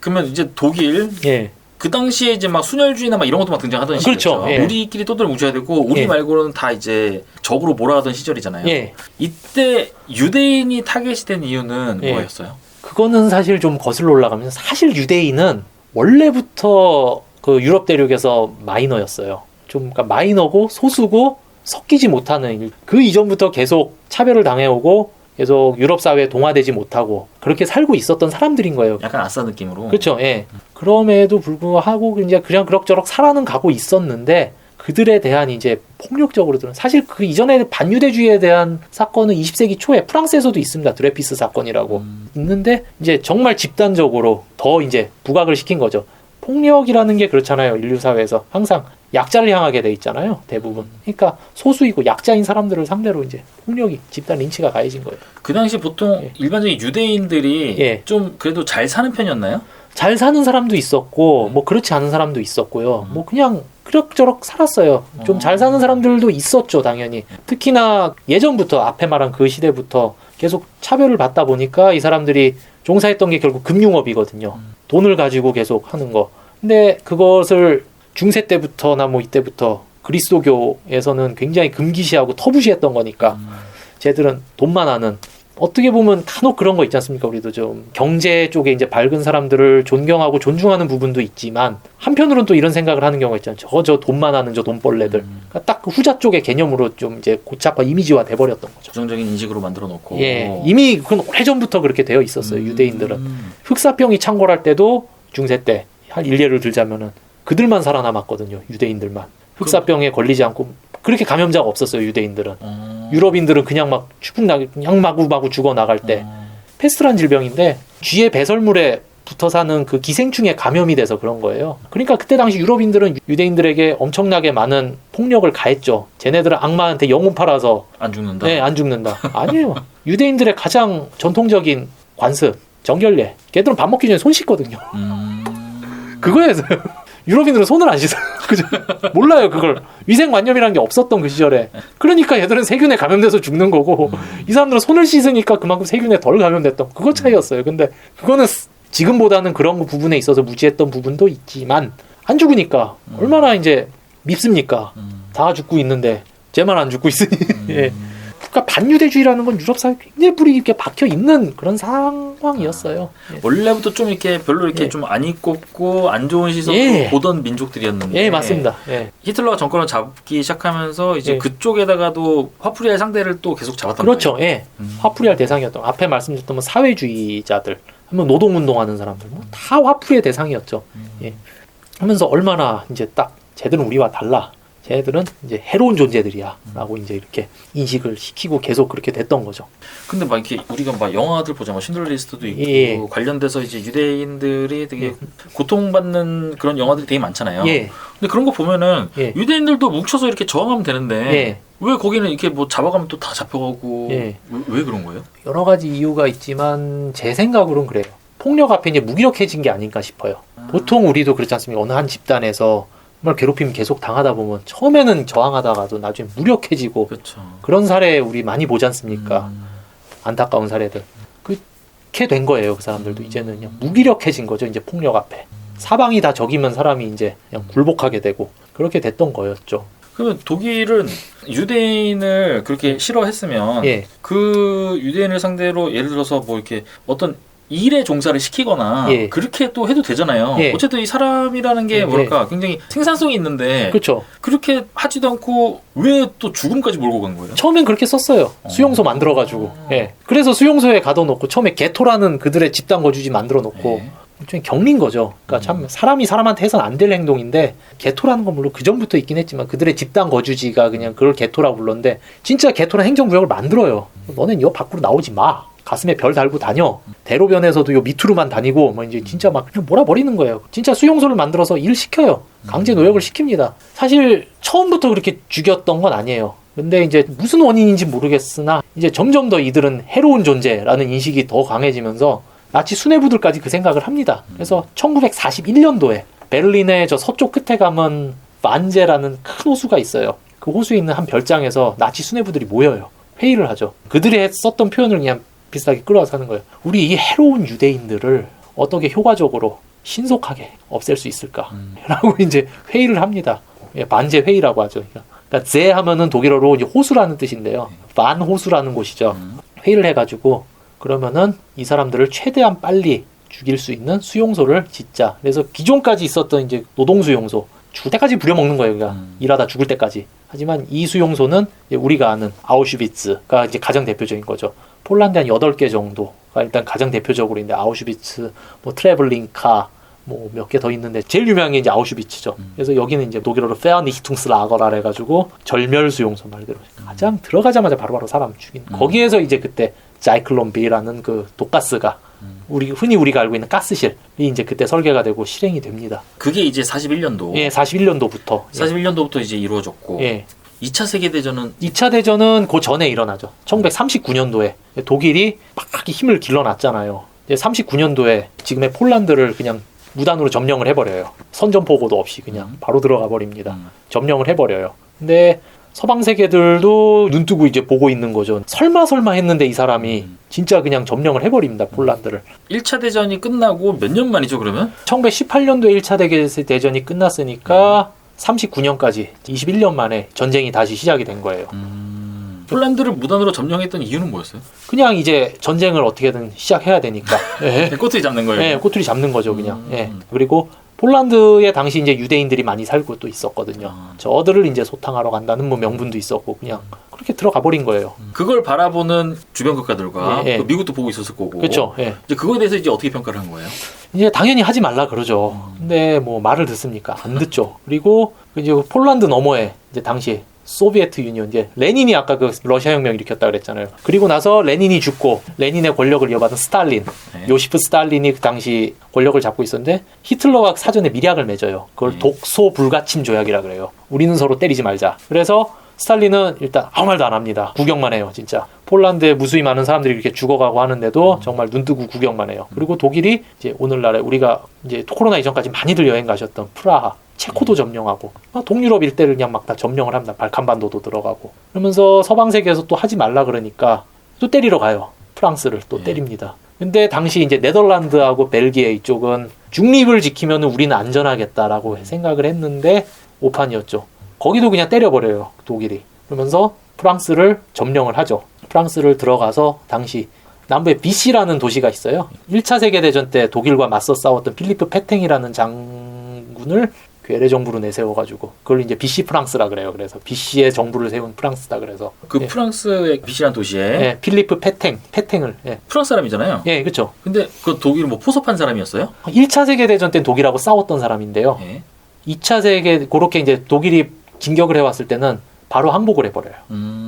그러면 이제 독일 예. 그 당시에 이제 막 순혈주의나 막 이런 것도 막 등장하던 그렇죠. 시절이죠. 예. 우리끼리 또들 뭉쳐야 되고 우리 예. 말고는 다 이제 적으로 몰아가던 시절이잖아요. 예. 이때 유대인이 타겟이 된 이유는 예. 뭐였어요? 그거는 사실 좀 거슬러 올라가면 사실 유대인은 원래부터 그 유럽 대륙에서 마이너였어요. 좀 그러니까 마이너고 소수고 섞이지 못하는 일. 그 이전부터 계속 차별을 당해오고 계속 유럽 사회에 동화되지 못하고 그렇게 살고 있었던 사람들인 거예요. 약간 아싸 느낌으로. 그렇죠. 예. 그럼에도 불구하고 이제 그냥 그럭저럭 살아는 가고 있었는데 그들에 대한 이제 폭력적으로들은 사실 그 이전에 반유대주의에 대한 사건은 20세기 초에 프랑스에서도 있습니다. 드레피스 사건이라고 있는데 이제 정말 집단적으로 더 이제 부각을 시킨 거죠. 폭력이라는 게 그렇잖아요. 인류 사회에서 항상 약자를 향하게 돼 있잖아요. 대부분. 그러니까 소수이고 약자인 사람들을 상대로 이제 폭력이 집단 린치가 가해진 거예요. 그 당시 보통 예. 일반적인 유대인들이 예. 좀 그래도 잘 사는 편이었나요? 잘 사는 사람도 있었고 뭐 그렇지 않은 사람도 있었고요. 뭐 그냥 그럭저럭 살았어요. 좀 잘 사는 사람들도 있었죠, 당연히. 특히나 예전부터 앞에 말한 그 시대부터 계속 차별을 받다 보니까 이 사람들이 종사했던 게 결국 금융업이거든요. 돈을 가지고 계속 하는 거. 근데 그것을 중세 때부터나 뭐 이때부터 그리스도교에서는 굉장히 금기시하고 터부시했던 거니까 쟤들은 돈만 아는 어떻게 보면 간혹 그런 거 있지 않습니까? 우리도 좀 경제 쪽에 이제 밝은 사람들을 존경하고 존중하는 부분도 있지만 한편으로는 또 이런 생각을 하는 경우가 있잖아요. 저 돈만 아는 저 돈벌레들. 그러니까 딱 그 후자 쪽의 개념으로 좀 이제 고착화 이미지화 돼버렸던 거죠. 부정적인 인식으로 만들어 놓고. 예, 이미 그건 오래전부터 그렇게 되어 있었어요. 유대인들은 흑사병이 창궐할 때도 중세 때 한 일례를 들자면은 그들만 살아남았거든요. 유대인들만 흑사병에 걸리지 않고 그렇게 감염자가 없었어요. 유대인들은. 유럽인들은 그냥 막 추풍나게 그냥 마구마구 죽어 나갈 때 패스트란 질병인데 쥐의 배설물에 붙어 사는 그 기생충에 감염이 돼서 그런 거예요. 그러니까 그때 당시 유럽인들은 유대인들에게 엄청나게 많은 폭력을 가했죠. 쟤네들은 악마한테 영혼 팔아서 안 죽는다. 네, 안 죽는다. 아니에요. 유대인들의 가장 전통적인 관습, 정결례. 걔들은 밥 먹기 전에 손 씻거든요. 그거에서요. 유럽인들은 손을 안 씻어요. 그죠? 몰라요, 그걸. 위생관념이라는 게 없었던 그 시절에. 그러니까 얘들은 세균에 감염돼서 죽는 거고, 이 사람들은 손을 씻으니까 그만큼 세균에 덜 감염됐던, 그거 차이였어요. 근데 그거는 지금보다는 그런 부분에 있어서 무지했던 부분도 있지만, 안 죽으니까, 얼마나 이제 밉습니까? 다 죽고 있는데, 쟤만 안 죽고 있으니. 예. 그러니까 반유대주의라는 건 유럽 사회에 굉장히 뿌리 이렇게 박혀 있는 그런 상황이었어요. 예. 원래부터 좀 이렇게 별로 이렇게 예. 좀 안 이뻤고 안 좋은 시선으로 예. 보던 민족들이었는데. 예, 맞습니다. 예. 히틀러가 정권을 잡기 시작하면서 이제 예. 그쪽에다가도 화풀이할 상대를 또 계속 잡았던 그렇죠. 거예요. 예. 화풀이할 대상이었던 앞에 말씀드렸던 뭐 사회주의자들, 한번 노동운동하는 사람들, 뭐 다 화풀이의 대상이었죠. 예. 하면서 얼마나 이제 딱 쟤들은 우리와 달라. 쟤들은 이제 해로운 존재들이야라고 이제 이렇게 인식을 시키고 계속 그렇게 됐던 거죠. 근데 막 이렇게 우리가 막 영화들 보자, 막 신들러 리스트도 있고 예. 관련돼서 이제 유대인들이 되게 고통받는 그런 영화들이 되게 많잖아요. 예. 근데 그런 거 보면은 예. 유대인들도 뭉쳐서 이렇게 저항하면 되는데 예. 왜 거기는 이렇게 뭐 잡아가면 또 다 잡혀가고 예. 왜 그런 거예요? 여러 가지 이유가 있지만 제 생각으로는 그래요. 폭력 앞에 이제 무기력해진 게 아닌가 싶어요. 보통 우리도 그렇지 않습니까? 어느 한 집단에서 정말 괴롭힘 계속 당하다 보면 처음에는 저항하다가도 나중에 무력해지고 그렇죠. 그런 사례 우리 많이 보지 않습니까? 안타까운 사례들. 그렇게 된 거예요. 그 사람들도 이제는 그냥 무기력해진 거죠. 이제 폭력 앞에. 사방이 다 적이면 사람이 이제 그냥 굴복하게 되고 그렇게 됐던 거였죠. 그러면 독일은 유대인을 그렇게 싫어했으면 예. 그 유대인을 상대로 예를 들어서 뭐 이렇게 어떤 일에 종사를 시키거나 예. 그렇게 또 해도 되잖아요. 예. 어쨌든 이 사람이라는 게 뭐랄까 굉장히 생산성이 있는데 그렇죠. 그렇게 하지도 않고 왜 또 죽음까지 몰고 간 거예요? 처음엔 그렇게 썼어요. 수용소 만들어가지고. 예. 그래서 수용소에 가둬놓고 처음에 게토라는 그들의 집단 거주지 만들어놓고 예. 일종의 격린 거죠. 그러니까 참 사람이 사람한테 해서는 안 될 행동인데 게토라는 건 물론 그 전부터 있긴 했지만 그들의 집단 거주지가 그냥 그걸 게토라고 불렀는데 진짜 게토라는 행정구역을 만들어요. 너넨 요 밖으로 나오지 마. 가슴에 별 달고 다녀. 대로변에서도 요 밑으로만 다니고 뭐 이제 진짜 막 그냥 몰아버리는 거예요. 진짜 수용소를 만들어서 일 시켜요. 강제 노역을 시킵니다. 사실 처음부터 그렇게 죽였던 건 아니에요. 근데 이제 무슨 원인인지 모르겠으나 이제 점점 더 이들은 해로운 존재라는 인식이 더 강해지면서 나치 수뇌부들까지 그 생각을 합니다. 그래서 1941년도에 베를린의 저 서쪽 끝에 가면 반제라는 큰 호수가 있어요. 그 호수에 있는 한 별장에서 나치 수뇌부들이 모여요. 회의를 하죠. 그들이 썼던 표현을 그냥 비슷하게 끌어와서 하는 거예요. 우리 이 해로운 유대인들을 어떻게 효과적으로 신속하게 없앨 수 있을까? 라고 이제 회의를 합니다. 예, 반제 회의라고 하죠. 그러니까 제 하면은 독일어로 이제 호수라는 뜻인데요. 반 호수라는 곳이죠. 회의를 해가지고 그러면은 이 사람들을 최대한 빨리 죽일 수 있는 수용소를 짓자. 그래서 기존까지 있었던 이제 노동 수용소 죽을 때까지 부려먹는 거예요. 그러니까 일하다 죽을 때까지. 하지만 이 수용소는 이제 우리가 아는 아우슈비츠가 이제 가장 대표적인 거죠. 폴란드 한 8개 정도가 일단 가장 대표적으로 있는데 아우슈비츠, 뭐 트래블링카, 뭐 몇 개 더 있는데 제일 유명한 게 이제 아우슈비츠죠. 그래서 여기는 이제 독일어로 페어니히퉁스라거라 해가지고 절멸 수용소 말대로 가장 들어가자마자 바로바로 사람 죽인. 거기에서 이제 그때 자이클론비라는 그 독가스가 흔히 우리가 알고 있는 가스실이 이제 그때 설계가 되고 실행이 됩니다. 그게 이제 41년도. 예, 41년도부터. 41년도부터 이제 이루어졌고. 예. 2차 세계대전은 2차 대전은 그 전에 일어나죠. 1939년도에 독일이 막 힘을 길러놨잖아요. 이제 39년도에 지금의 폴란드를 그냥 무단으로 점령을 해버려요. 선전포고도 없이 그냥 바로 들어가 버립니다. 점령을 해버려요. 근데 서방 세계들도 눈뜨고 이제 보고 있는 거죠. 설마 했는데 이 사람이 진짜 그냥 점령을 해버립니다. 폴란드를. 1차 대전이 끝나고 몇 년 만이죠 그러면? 1918년도에 1차 대전이 끝났으니까 39년까지 21년 만에 전쟁이 다시 시작이 된 거예요. 폴란드를 무단으로 점령했던 이유는 뭐였어요? 그냥 이제 전쟁을 어떻게든 시작해야 되니까. 예. 꼬투리 잡는 거예요? 예, 꼬투리 잡는 거죠, 그냥. 예. 그리고 폴란드에 당시 이제 유대인들이 많이 살고 또 있었거든요. 저들을 이제 소탕하러 간다는 뭐 명분도 있었고 그냥 그렇게 들어가 버린 거예요. 그걸 바라보는 주변 국가들과 예, 예. 또 미국도 보고 있었을 거고. 그렇죠. 예. 이제 그거에 대해서 이제 어떻게 평가를 한 거예요? 이제 당연히 하지 말라 그러죠. 근데 뭐 말을 듣습니까? 안 듣죠. 그리고 이제 폴란드 너머에 이제 당시 소비에트 유니온, 이제 레닌이 아까 그 러시아 혁명 일으켰다 그랬잖아요. 그리고 나서 레닌이 죽고 레닌의 권력을 이어받은 스탈린, 네. 요시프 스탈린이 그 당시 권력을 잡고 있었는데 히틀러가 사전에 밀약을 맺어요. 그걸 독소 불가침 조약이라 그래요. 우리는 서로 때리지 말자. 그래서 스탈린은 일단 아무 말도 안 합니다. 구경만 해요, 진짜. 폴란드에 무수히 많은 사람들이 이렇게 죽어가고 하는데도 정말 눈뜨고 구경만 해요. 그리고 독일이 이제 오늘날에 우리가 이제 코로나 이전까지 많이들 여행 가셨던 프라하, 체코도 점령하고 동유럽 일대를 그냥 막 다 점령을 합니다. 발칸반도도 들어가고. 그러면서 서방 세계에서 또 하지 말라 그러니까 또 때리러 가요. 프랑스를 또 때립니다. 근데 당시 이제 네덜란드하고 벨기에 이쪽은 중립을 지키면 우리는 안전하겠다라고 생각을 했는데 오판이었죠. 거기도 그냥 때려버려요, 독일이. 그러면서 프랑스를 점령을 하죠. 프랑스를 들어가서 당시 남부에 비시라는 도시가 있어요. 1차 세계대전 때 독일과 맞서 싸웠던 필리프 페탱이라는 장군을 괴뢰 정부로 내세워가지고 그걸 이제 비시 프랑스라 그래요. 그래서 비시의 정부를 세운 프랑스다. 그래서 그 프랑스의 비시라는 도시에 예, 필리프 페탱을 프랑스 사람이잖아요. 예, 그렇죠. 근데 그 독일 뭐 포섭한 사람이었어요? 1차 세계대전 때 독일하고 싸웠던 사람인데요. 예. 2차 세계 그렇게 이제 독일이 진격을 해왔을 때는 바로 항복을 해버려요.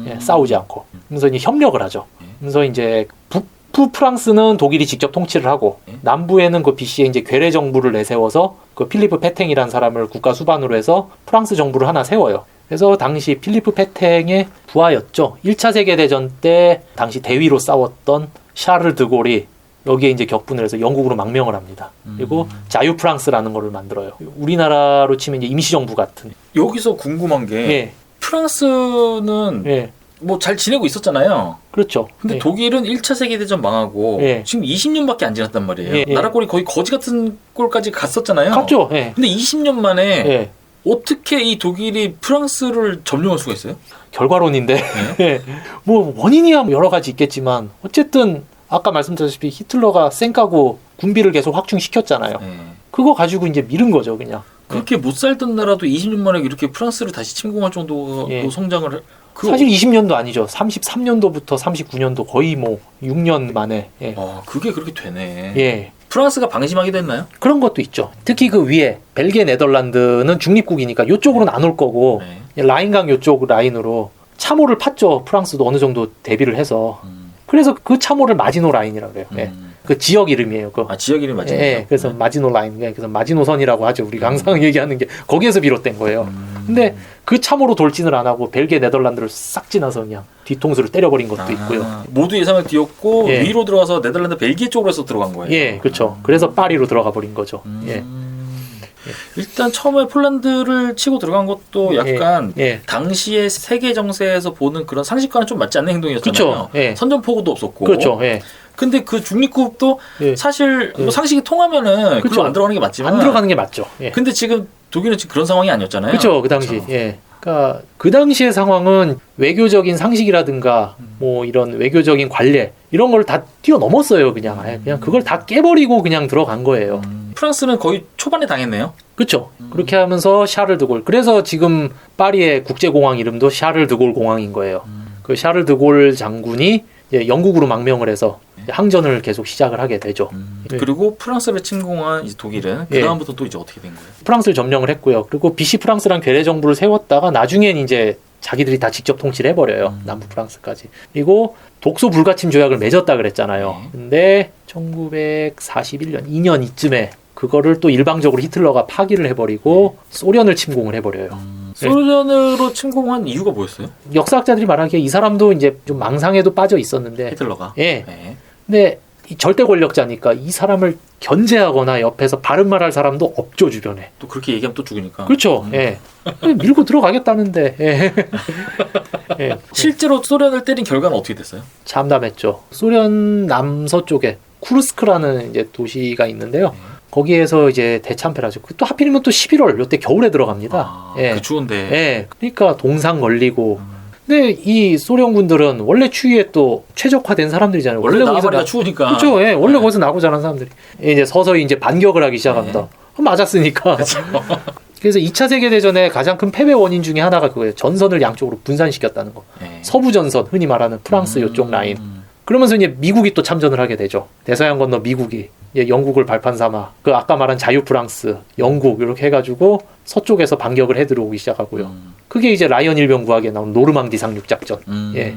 예, 싸우지 않고. 그래서 이제 협력을 하죠. 그래서 이제 북부 프랑스는 독일이 직접 통치를 하고 남부에는 그 비시에 이제 괴뢰 정부를 내세워서 그 필리프 페탱이라는 사람을 국가 수반으로 해서 프랑스 정부를 하나 세워요. 그래서 당시 필리프 페탱의 부하였죠. 1차 세계대전 때 당시 대위로 싸웠던 샤를 드골이 여기에 이제 격분을 해서 영국으로 망명을 합니다. 그리고 자유 프랑스라는 거를 만들어요. 우리나라로 치면 이제 임시정부 같은. 여기서 궁금한 게 예, 프랑스는 예, 뭐 잘 지내고 있었잖아요. 그렇죠. 근데 예. 독일은 1차 세계대전 망하고 예. 지금 20년밖에 안 지났단 말이에요. 예, 예. 나라 꼴이 거의 거지 같은 꼴까지 갔었잖아요. 갔죠. 예. 근데 20년 만에 예. 어떻게 이 독일이 프랑스를 점령할 수가 있어요? 결과론인데 예. 뭐 원인이야 여러 가지 있겠지만 어쨌든 아까 말씀드렸다시피 히틀러가 쌩까고 군비를 계속 확충시켰잖아요. 예. 그거 가지고 이제 밀은 거죠, 그냥. 그렇게 못 살던 나라도 20년 만에 이렇게 프랑스를 다시 침공할 정도로 예. 성장을 사실 20년도 아니죠. 33년도부터 39년도 거의 뭐 6년 만에. 예. 그게 그렇게 되네. 예. 프랑스가 방심하기도 했나요? 그런 것도 있죠. 특히 그 위에 벨기에, 네덜란드는 중립국이니까 요쪽으로는 안 올 거고 네. 라인강 요쪽 라인으로 참호를 팠죠. 프랑스도 어느 정도 대비를 해서. 그래서 그 참호를 마지노 라인이라고 그래요. 예. 그 지역 이름이에요. 그. 지역 이름이 맞죠? 예, 그래서 마지노 라인, 그래서 마지노선이라고 하죠. 우리가 항상 얘기하는 게 거기에서 비롯된 거예요. 근데 그 참호로 돌진을 안 하고 벨기에, 네덜란드를 싹 지나서 그냥 뒤통수를 때려버린 것도 있고요. 모두 예상을 뒤엎고 예. 위로 들어가서 네덜란드, 벨기에 쪽으로 해서 들어간 거예요. 예, 그렇죠. 그래서 파리로 들어가 버린 거죠. 예. 일단 처음에 폴란드를 치고 들어간 것도 약간 예. 당시의 세계 정세에서 보는 그런 상식과는 좀 맞지 않는 행동이었잖아요. 그렇죠. 예. 선전포고도 없었고. 그렇죠. 예. 근데 그 중립국도 예. 사실 뭐 예. 상식이 통하면은 그쵸. 그거 안 들어가는 게 맞지만 안 들어가는 게 맞죠. 예. 근데 지금 독일은 지금 그런 상황이 아니었잖아요. 그렇죠. 그 당시. 그쵸. 예. 그러니까 그 당시의 상황은 외교적인 상식이라든가 뭐 이런 외교적인 관례 이런 걸 다 뛰어넘었어요. 그냥 아예 그냥 그걸 다 깨버리고 그냥 들어간 거예요. 프랑스는 거의 초반에 당했네요. 그렇죠. 그렇게 하면서 샤를 드골. 그래서 지금 파리의 국제공항 이름도 샤를 드골 공항인 거예요. 그 샤를 드골 장군이 이제 영국으로 망명을 해서 항전을 계속 시작을 하게 되죠. 예. 그리고 프랑스를 침공한 이제 독일은 그 예. 다음부터 또 이제 어떻게 된 거예요? 프랑스를 점령을 했고요. 그리고 비시 프랑스랑 괴뢰 정부를 세웠다가 나중엔 이제 자기들이 다 직접 통치를 해버려요. 남부 프랑스까지. 그리고 독소 불가침 조약을 맺었다 그랬잖아요. 근데 1941년, 2년 이쯤에 그거를 또 일방적으로 히틀러가 파기를 해버리고 소련을 침공을 해버려요. 소련으로 침공한 이유가 뭐였어요? 역사학자들이 말하기에 이 사람도 이제 좀 망상에도 빠져 있었는데, 히틀러가. 예. 네. 근데 이 절대 권력자니까 이 사람을 견제하거나 옆에서 바른 말할 사람도 없죠 주변에. 또 그렇게 얘기하면 또 죽으니까. 그렇죠. 예. 밀고 들어가겠다는데. 예. 예. 실제로 소련을 때린 결과는 어떻게 됐어요? 참담했죠. 소련 남서쪽에 쿠르스크라는 이제 도시가 있는데요. 거기에서 이제 대참패를 하죠. 또 하필이면 또 11월 요때 겨울에 들어갑니다. 예. 그 추운데. 예. 그러니까 동상 걸리고. 근데 이 소련군들은 원래 추위에 또 최적화된 사람들이잖아요. 원래 거기서 나와버리가 추우니까. 그렇죠. 예. 원래 거기서 나고 자란 사람들이. 이제 서서히 이제 반격을 하기 시작합니다. 맞았으니까. 그래서 2차 세계대전의 가장 큰 패배 원인 중에 하나가 그거예요. 전선을 양쪽으로 분산시켰다는 거. 서부 전선, 흔히 말하는 프랑스 요쪽 라인. 그러면서 이제 미국이 또 참전을 하게 되죠. 대서양 건너 미국이 영국을 발판 삼아 그 아까 말한 자유 프랑스, 영국 이렇게 해가지고 서쪽에서 반격을 해 들어오기 시작하고요. 그게 이제 라이언 일병 구하기에 나온 노르망디 상륙 작전. 예.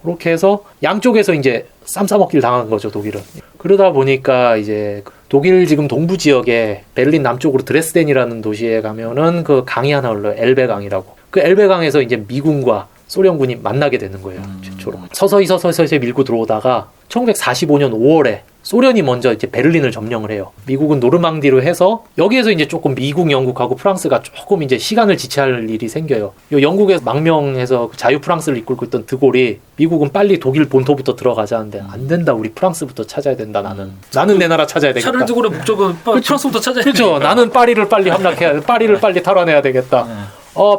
그렇게 해서 양쪽에서 이제 쌈 싸먹기를 당한 거죠, 독일은. 그러다 보니까 이제 독일 지금 동부 지역에 베를린 남쪽으로 드레스덴이라는 도시에 가면은 그 강이 하나 흘러요. 엘베강이라고. 그 엘베강에서 이제 미군과 소련군이 만나게 되는 거예요. 최초로. 서서히 밀고 들어오다가 1945년 5월에 소련이 먼저 이제 베를린을 점령을 해요. 미국은 노르망디로 해서 여기에서 이제 조금 미국, 영국하고 프랑스가 조금 이제 시간을 지체할 일이 생겨요. 영국에서 망명해서 자유 프랑스를 이끌고 있던 드골이 미국은 빨리 독일 본토부터 들어가자는데 안 된다. 우리 프랑스부터 찾아야 된다. 나는 내 나라 찾아야 되겠다. 샤를 드골의 목적은 프랑스부터 찾아야 되겠다. 그렇죠. 나는 파리를 빨리 함락해야 돼. 파리를 빨리 탈환해야 되겠다.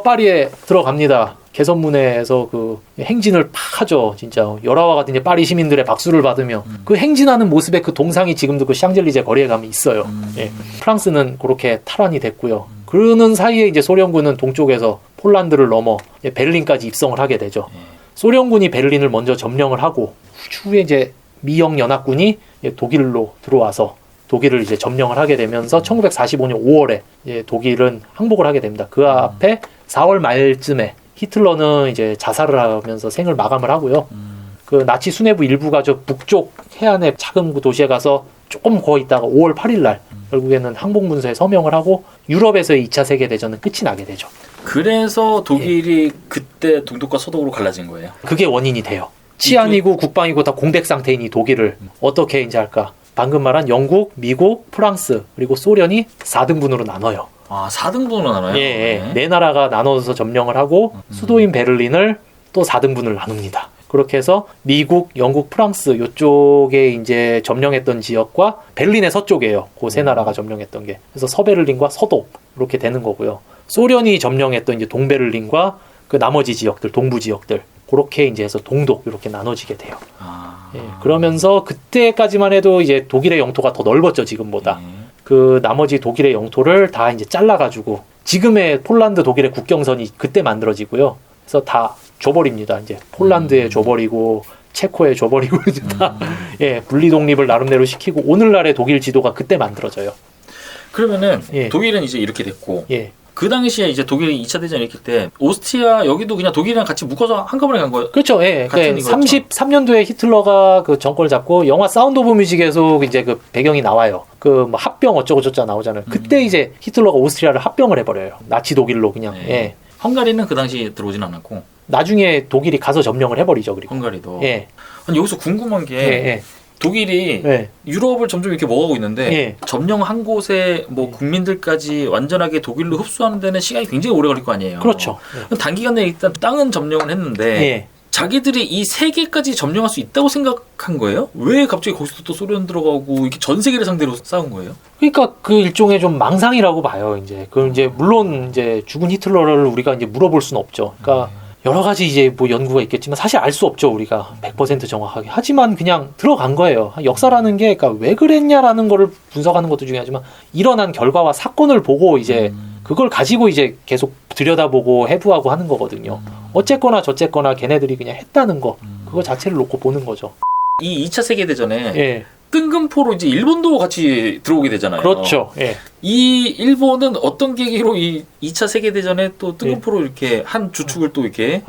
파리에 들어갑니다. 개선문에서 그 행진을 팍 하죠. 진짜 열화와 같은 이제 파리 시민들의 박수를 받으며 그 행진하는 모습의 그 동상이 지금도 그 샹젤리제 거리에 가면 있어요. 예. 프랑스는 그렇게 탈환이 됐고요. 그러는 사이에 이제 소련군은 동쪽에서 폴란드를 넘어 베를린까지 입성을 하게 되죠. 소련군이 베를린을 먼저 점령을 하고 추후에 이제 미영 연합군이 독일로 들어와서 독일을 이제 점령을 하게 되면서 1945년 5월에 독일은 항복을 하게 됩니다. 그 앞에 4월 말쯤에 히틀러는 이제 자살을 하면서 생을 마감을 하고요. 그 나치 수뇌부 일부가 저 북쪽 해안의 작은 도시에 가서 조금 거기 있다가 5월 8일 날 결국에는 항복문서에 서명을 하고 유럽에서의 2차 세계대전은 끝이 나게 되죠. 그래서 독일이 그때 동독과 서독으로 갈라진 거예요. 그게 원인이 돼요. 치안이고 국방이고 다 공백 상태인 이 독일을 어떻게 이제 할까? 방금 말한 영국, 미국, 프랑스 그리고 소련이 4등분으로 나눠요. 4등분으로 나눠요? 예. 네 나라가 나눠서 점령을 하고 수도인 베를린을 또 4등분을 나눕니다. 그렇게 해서 미국, 영국, 프랑스 이쪽에 이제 점령했던 지역과 베를린의 서쪽이에요. 그 세 나라가 점령했던 게. 그래서 서베를린과 서독 이렇게 되는 거고요. 소련이 점령했던 이제 동베를린과 그 나머지 지역들, 동부 지역들 그렇게 이제 해서 동독 이렇게 나눠지게 돼요. 예, 그러면서 그때까지만 해도 이제 독일의 영토가 더 넓었죠, 지금보다. 그 나머지 독일의 영토를 다 이제 잘라가지고 지금의 폴란드 독일의 국경선이 그때 만들어지고요. 그래서 다 줘버립니다. 이제 폴란드에 줘버리고 체코에 줘버리고 이제 다 분리 독립을 나름대로 시키고 오늘날의 독일 지도가 그때 만들어져요. 그러면은 독일은 이제 이렇게 됐고 그 당시에 이제 독일이 2차 대전 일으킬 때 오스트리아 여기도 그냥 독일이랑 같이 묶어서 한꺼번에 간 거예요. 그렇죠. 예. 같은 33년도에 히틀러가 그 정권을 잡고 영화 사운드 오브 뮤직에서 이제 그 배경이 나와요. 그 뭐 합병 어쩌고 저쩌고 나오잖아요. 그때 이제 히틀러가 오스트리아를 합병을 해버려요. 나치 독일로 그냥. 헝가리는 그 당시 들어오진 않았고 나중에 독일이 가서 점령을 해버리죠. 그리고 헝가리도. 예. 아니 여기서 궁금한 게 독일이 네. 유럽을 점점 이렇게 먹어가고 있는데 네. 점령한 곳의 뭐 국민들까지 완전하게 독일로 흡수하는 데는 시간이 굉장히 오래 걸릴 거 아니에요. 그렇죠. 네. 단기간에 일단 땅은 점령을 했는데 네. 자기들이 이 세 개까지 점령할 수 있다고 생각한 거예요? 왜 갑자기 거기서 또 소련 들어가고 이렇게 전 세계를 상대로 싸운 거예요? 그러니까 그 일종의 좀 망상이라고 봐요. 이제 그 이제 물론 이제 죽은 히틀러를 우리가 이제 물어볼 수는 없죠. 그러니까 여러 가지 이제 뭐 연구가 있겠지만 사실 알 수 없죠. 우리가 100% 정확하게. 하지만 그냥 들어간 거예요. 역사라는 게 그러니까 왜 그랬냐라는 거를 분석하는 것도 중요하지만 일어난 결과와 사건을 보고 이제 그걸 가지고 이제 계속 들여다보고 해부하고 하는 거거든요. 어쨌거나 저쨌거나 걔네들이 그냥 했다는 거 그거 자체를 놓고 보는 거죠. 이 2차 세계대전에 예. 뜬금포로 이제 일본도 같이 들어오게 되잖아요. 그렇죠. 예. 이 일본은 어떤 계기로 이 2차 세계대전에 또 뜬금포로 이렇게 한 주축을 또 이렇게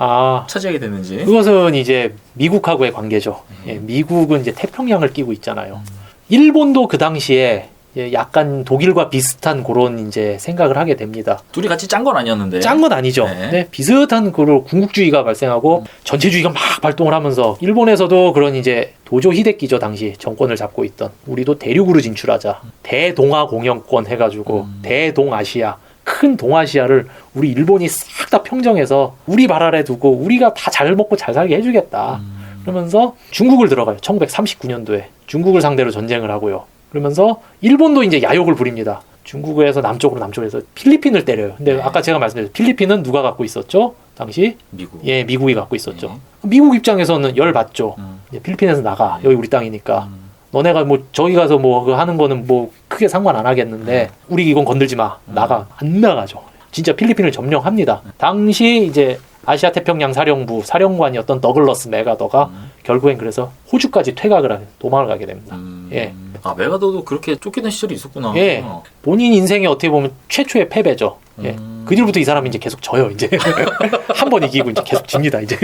차지하게 됐는지. 그것은 이제 미국하고의 관계죠. 예. 미국은 이제 태평양을 끼고 있잖아요. 일본도 그 당시에 약간 독일과 비슷한 그런 이제 생각을 하게 됩니다. 둘이 같이 짠 건 아니었는데. 짠 건 아니죠. 네. 근데 비슷한 그런 군국주의가 발생하고 전체주의가 막 발동을 하면서 일본에서도 그런 이제 도조 히데키죠. 당시 정권을 잡고 있던 우리도 대륙으로 진출하자. 대동아 공영권 해가지고 대동아시아 큰 동아시아를 우리 일본이 싹 다 평정해서 우리 발 아래 두고 우리가 다 잘 먹고 잘 살게 해주겠다. 그러면서 중국을 들어가요. 1939년도에 중국을 상대로 전쟁을 하고요. 그러면서 일본도 이제 야욕을 부립니다. 중국에서 남쪽에서 필리핀을 때려요. 근데 아까 제가 말씀드렸죠. 필리핀은 누가 갖고 있었죠? 당시 미국. 예, 미국이 갖고 있었죠. 미국 입장에서는 열 받죠. 이제 필리핀에서 나가. 여기 우리 땅이니까. 너네가 뭐 저기 가서 뭐 그거 하는 거는 뭐 크게 상관 안 하겠는데 우리 이건 건들지 마. 나가. 안 나가죠. 진짜 필리핀을 점령합니다. 당시 이제 아시아 태평양 사령부 사령관이었던 더글러스 메가더가 결국엔 그래서 호주까지 퇴각을 하는 도망을 가게 됩니다. 예. 아, 메가더도 그렇게 쫓기는 시절이 있었구나. 예. 본인 인생에 어떻게 보면 최초의 패배죠. 예. 그 뒤부터 이 사람이 이제 계속 져요. 이제 한 번 이기고 이제 계속 집니다. 이제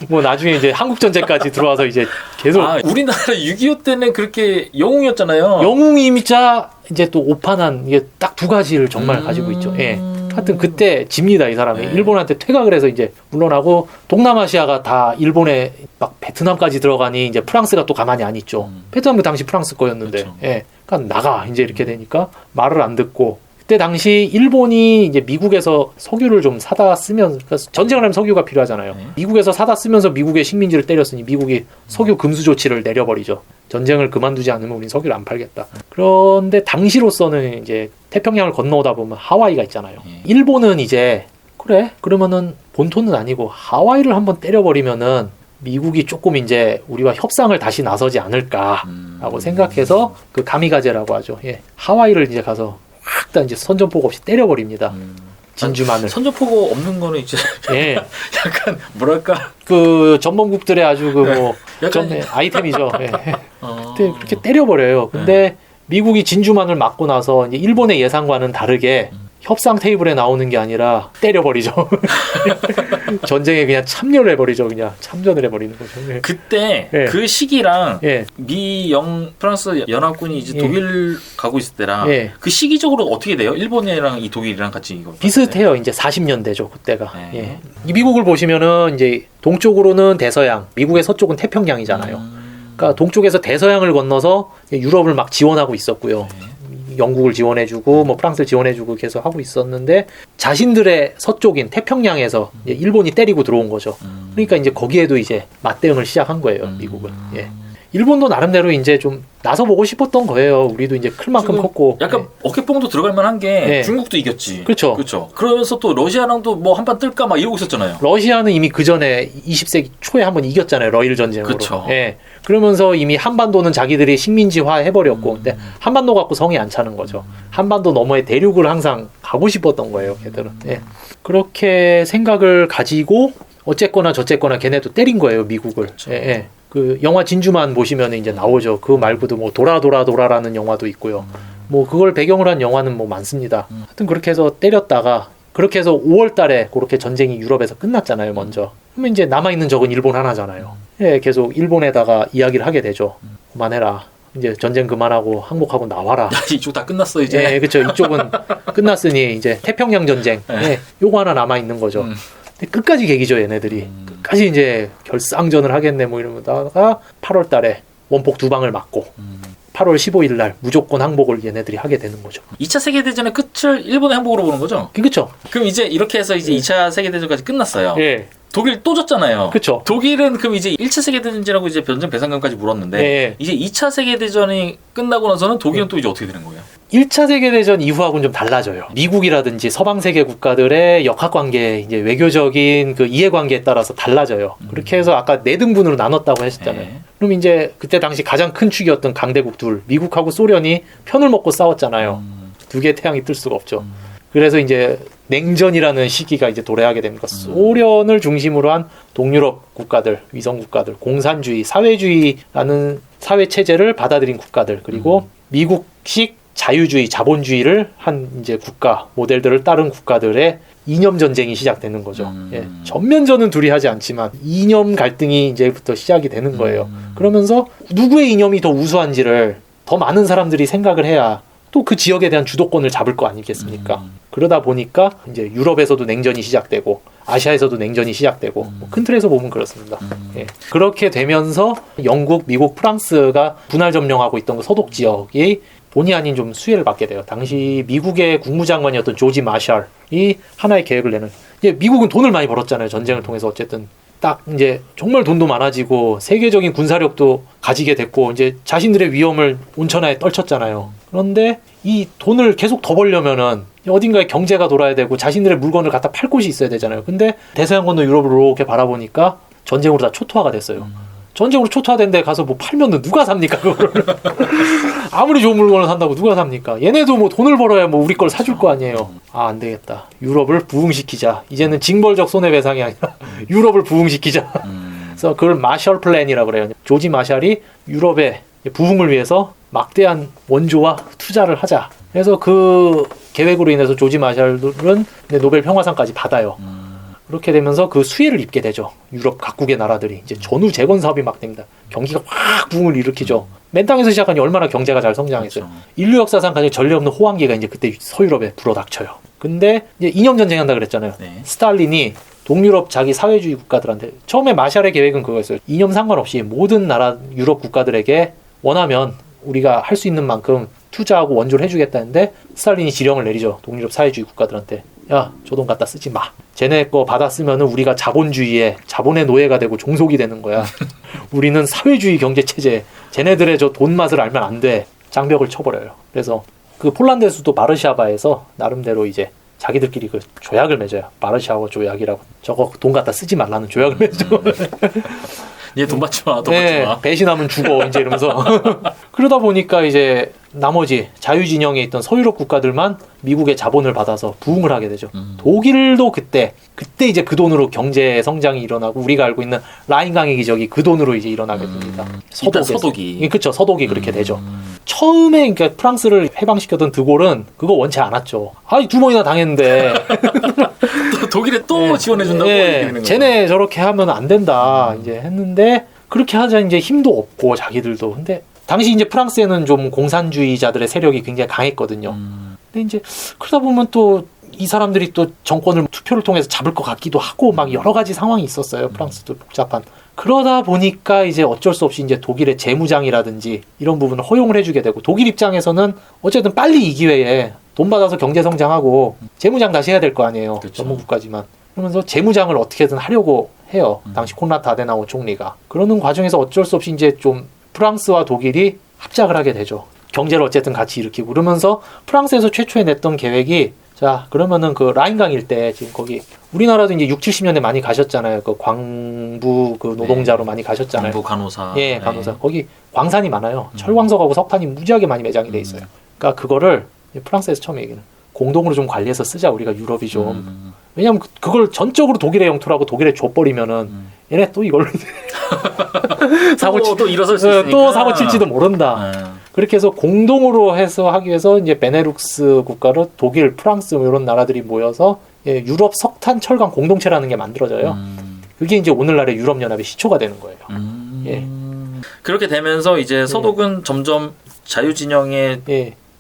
뭐 나중에 이제 한국 전쟁까지 들어와서 이제 계속 우리나라 6.25 때는 그렇게 영웅이었잖아요. 영웅이자 이제 또 오판한 이게 딱 두 가지를 정말 가지고 있죠. 예. 하여튼 그때 집니다. 이 사람이. 네. 일본한테 퇴각을 해서 이제 물러나고 동남아시아가 다 일본에 막 베트남까지 들어가니 이제 프랑스가 또 가만히 안 있죠. 베트남도 당시 프랑스 거였는데. 그렇죠. 예. 그러니까 나가 이제 이렇게 되니까 말을 안 듣고 그때 당시 일본이 이제 미국에서 석유를 좀 사다 쓰면서 그러니까 전쟁을 하면 석유가 필요하잖아요. 미국에서 사다 쓰면서 미국의 식민지를 때렸으니 미국이 석유 금수 조치를 내려버리죠. 전쟁을 그만두지 않으면 우린 석유를 안 팔겠다. 그런데 당시로서는 이제 태평양을 건너오다 보면 하와이가 있잖아요. 일본은 이제 그래 그러면은 본토는 아니고 하와이를 한번 때려버리면은 미국이 조금 이제 우리와 협상을 다시 나서지 않을까라고 생각해서 그 가미가제라고 하죠. 예. 하와이를 이제 가서 확 다 이제 선전포고 없이 때려버립니다. 진주만을. 선전포고 없는 거는 이제 예. 약간 뭐랄까 그 전범국들의 아주 그 뭐 약간 아이템이죠. 예. 그때 그렇게 때려버려요. 근데 미국이 진주만을 맞고 나서 이제 일본의 예상과는 다르게 협상 테이블에 나오는 게 아니라 때려버리죠. 전쟁에 그냥 참여를 해버리죠. 그냥 참전을 해버리는 거죠. 예. 그때 예. 그 시기랑 예. 프랑스 연합군이 이제 예. 독일 가고 있을 때랑 예. 그 시기적으로 어떻게 돼요? 일본이랑 이 독일이랑 같이 이거 비슷해요. 이제 40년대죠. 그때가. 네. 예. 이 미국을 보시면은 이제 동쪽으로는 대서양, 미국의 서쪽은 태평양이잖아요. 그러니까 동쪽에서 대서양을 건너서 유럽을 막 지원하고 있었고요. 영국을 지원해주고 뭐 프랑스를 지원해주고 계속 하고 있었는데 자신들의 서쪽인 태평양에서 이제 일본이 때리고 들어온 거죠. 그러니까 이제 거기에도 이제 맞대응을 시작한 거예요. 미국은. 예. 일본도 나름대로 이제 좀 나서보고 싶었던 거예요. 우리도 이제 클 만큼 컸고. 약간 어깨뽕도 들어갈 만한 게 예. 중국도 이겼지. 그렇죠. 그렇죠. 그러면서 또 러시아랑도 뭐 한판 뜰까 막 이러고 있었잖아요. 러시아는 이미 그 전에 20세기 초에 한번 이겼잖아요. 러일 전쟁으로. 그쵸. 예. 그러면서 이미 한반도는 자기들이 식민지화 해버렸고, 근데 한반도 갖고 성이 안 차는 거죠. 한반도 너머의 대륙을 항상 가고 싶었던 거예요. 걔들은. 예. 그렇게 생각을 가지고 어쨌거나 저쨌거나 걔네도 때린 거예요. 미국을. 그쵸. 예, 예. 그 영화 진주만 보시면 이제 나오죠. 그 말고도 뭐 돌아라는 영화도 있고요. 뭐 그걸 배경으로 한 영화는 뭐 많습니다. 하여튼 그렇게 해서 때렸다가 그렇게 해서 5월 달에 그렇게 전쟁이 유럽에서 끝났잖아요, 먼저. 그러면 이제 남아있는 적은 일본 하나잖아요. 예, 계속 일본에다가 이야기를 하게 되죠. 그만해라. 이제 전쟁 그만하고 항복하고 나와라. 이쪽 다 끝났어, 이제. 예, 그렇죠. 이쪽은 끝났으니 이제 태평양 전쟁. 예, 요거 하나 남아있는 거죠. 근데 끝까지 계기죠, 얘네들이. 끝까지 이제 결쌍전을 하겠네, 뭐 이러다가 8월 달에 원폭 2방을 맞고 8월 15일 날 무조건 항복을 얘네들이 하게 되는 거죠. 2차 세계대전의 끝을 일본의 항복으로 보는 거죠? 그렇죠. 그럼 이제 이렇게 해서 이제 2차 세계대전까지 끝났어요. 예. 독일 또 졌잖아요. 그렇죠. 독일은 그럼 이제 1차 세계대전이라고 이제 전쟁 배상금까지 물었는데 예. 이제 2차 세계대전이 끝나고 나서는 독일은 또 이제 어떻게 되는 거예요? 1차 세계대전 이후하고는 좀 달라져요. 미국이라든지 서방 세계 국가들의 역학관계, 이제 외교적인 그 이해관계에 따라서 달라져요. 그렇게 해서 아까 4등분으로 나눴다고 했었잖아요. 네. 그럼 이제 그때 당시 가장 큰 축이었던 강대국 둘, 미국하고 소련이 편을 먹고 싸웠잖아요. 두 개의 태양이 뜰 수가 없죠. 그래서 이제 냉전이라는 시기가 이제 도래하게 됩니다. 소련을 중심으로 한 동유럽 국가들, 위성 국가들, 공산주의, 사회주의라는 사회 체제를 받아들인 국가들, 그리고 미국식 자유주의, 자본주의를 한 이제 국가 모델들을 따른 국가들의 이념 전쟁이 시작되는 거죠. 예. 전면전은 둘이 하지 않지만 이념 갈등이 이제부터 시작이 되는 거예요. 그러면서 누구의 이념이 더 우수한지를 더 많은 사람들이 생각을 해야 또 그 지역에 대한 주도권을 잡을 거 아니겠습니까? 그러다 보니까 이제 유럽에서도 냉전이 시작되고 아시아에서도 냉전이 시작되고 큰 틀에서 보면 그렇습니다. 예. 그렇게 되면서 영국, 미국, 프랑스가 분할 점령하고 있던 그 서독 지역이 본의 아닌 좀 수혜를 받게 돼요. 당시 미국의 국무장관이었던 조지 마샬이 하나의 계획을 내는. 이제 미국은 돈을 많이 벌었잖아요. 전쟁을 통해서 어쨌든 딱 이제 정말 돈도 많아지고 세계적인 군사력도 가지게 됐고 이제 자신들의 위험을 온천하에 떨쳤잖아요. 그런데 이 돈을 계속 더 벌려면은 어딘가에 경제가 돌아야 되고 자신들의 물건을 갖다 팔 곳이 있어야 되잖아요. 근데 대서양 건너 유럽을 이렇게 바라보니까 전쟁으로 다 초토화가 됐어요. 전쟁으로 초토화된 데 가서 뭐 팔면 누가 삽니까 그거를. 아무리 좋은 물건을 산다고 누가 삽니까? 얘네도 뭐 돈을 벌어야 뭐 우리 걸 사줄 거 아니에요. 아, 안 되겠다. 유럽을 부흥시키자. 이제는 징벌적 손해배상이 아니라 유럽을 부흥시키자. 그래서 그걸 마셜 플랜이라고 그래요. 조지 마샬이 유럽의 부흥을 위해서 막대한 원조와 투자를 하자. 그래서 그 계획으로 인해서 조지 마샬은 노벨 평화상까지 받아요. 그렇게 되면서 그 수혜를 입게 되죠. 유럽 각국의 나라들이 이제 전후 재건 사업이 막 됩니다. 경기가 확 붐을 일으키죠. 맨 땅에서 시작하니 얼마나 경제가 잘 성장했어요. 그렇죠. 인류 역사상 가장 전례 없는 호황기가 이제 그때 서유럽에 불어닥쳐요. 근데 이제 이념 전쟁한다 그랬잖아요. 네. 스탈린이 동유럽 자기 사회주의 국가들한테 처음에 마샬의 계획은 그거였어요. 이념 상관없이 모든 나라 유럽 국가들에게 원하면 우리가 할 수 있는 만큼 투자하고 원조를 해주겠다는데 스탈린이 지령을 내리죠. 동유럽 사회주의 국가들한테. 야, 저 돈 갖다 쓰지 마. 쟤네 거 받아 쓰면은 우리가 자본의 노예가 되고 종속이 되는 거야. 우리는 사회주의 경제 체제. 쟤네들의 저 돈 맛을 알면 안 돼. 장벽을 쳐버려요. 그래서 그 폴란드 수도 바르샤바에서 나름대로 이제 자기들끼리 그 조약을 맺어요. 바르샤바 조약이라고. 저거 돈 갖다 쓰지 말라는 조약을 맺죠. 얘 돈 받지 마, 돈 받지 마. 배신하면 죽어 이제 이러면서. 그러다 보니까 이제 나머지 자유진영에 있던 서유럽 국가들만 미국의 자본을 받아서 부흥을 하게 되죠. 독일도 그때 이제 그 돈으로 경제 성장이 일어나고 우리가 알고 있는 라인강의 기적이 그 돈으로 이제 일어나게 됩니다. 서독이. 그렇죠. 서독이 그렇게 되죠. 처음에 그러니까 프랑스를 해방시켰던 드골은 그거 원치 않았죠. 아니 2번이나 당했는데 독일에 또 지원해준다고 이렇게 되는 거죠. 쟤네 저렇게 하면 안 된다 이제 했는데 그렇게 하자 이제 힘도 없고 자기들도. 근데 당시 이제 프랑스에는 좀 공산주의자들의 세력이 굉장히 강했거든요. 근데 이제 그러다 보면 또 이 사람들이 또 정권을 투표를 통해서 잡을 것 같기도 하고 막 여러 가지 상황이 있었어요. 프랑스도 복잡한. 그러다 보니까 이제 어쩔 수 없이 이제 독일의 재무장이라든지 이런 부분을 허용을 해주게 되고 독일 입장에서는 어쨌든 빨리 이 기회에 돈 받아서 경제 성장하고 재무장 다시 해야 될 거 아니에요. 그렇죠. 전문 국가지만. 그러면서 재무장을 어떻게든 하려고 해요. 당시 콘라드 아데나우 총리가. 그러는 과정에서 어쩔 수 없이 이제 좀 프랑스와 독일이 합작을 하게 되죠. 경제를 어쨌든 같이 일으키고 그러면서 프랑스에서 최초에 냈던 계획이 자 그러면은 그 라인강 일대 지금 거기 우리나라도 이제 6, 70년대 많이 가셨잖아요. 그 광부 그 노동자로 많이 가셨잖아요. 광부 간호사. 예, 간호사. 거기 광산이 많아요. 철광석하고 석탄이 무지하게 많이 매장이 돼 있어요. 그러니까 그거를 프랑스에서 처음 얘기는 공동으로 좀 관리해서 쓰자 우리가 유럽이 좀. 왜냐면 그걸 전적으로 독일의 영토라고 독일에 줘버리면은 얘네 또 이걸로 또 일어설 수 있으니까. 또 사고 칠지도 모른다. 그렇게 해서 공동으로 해서 하기 위해서 이제 베네룩스 국가로 독일, 프랑스 이런 나라들이 모여서 유럽 석탄 철강 공동체라는 게 만들어져요. 그게 이제 오늘날의 유럽 연합의 시초가 되는 거예요. 예. 그렇게 되면서 이제 서독은 점점 자유진영의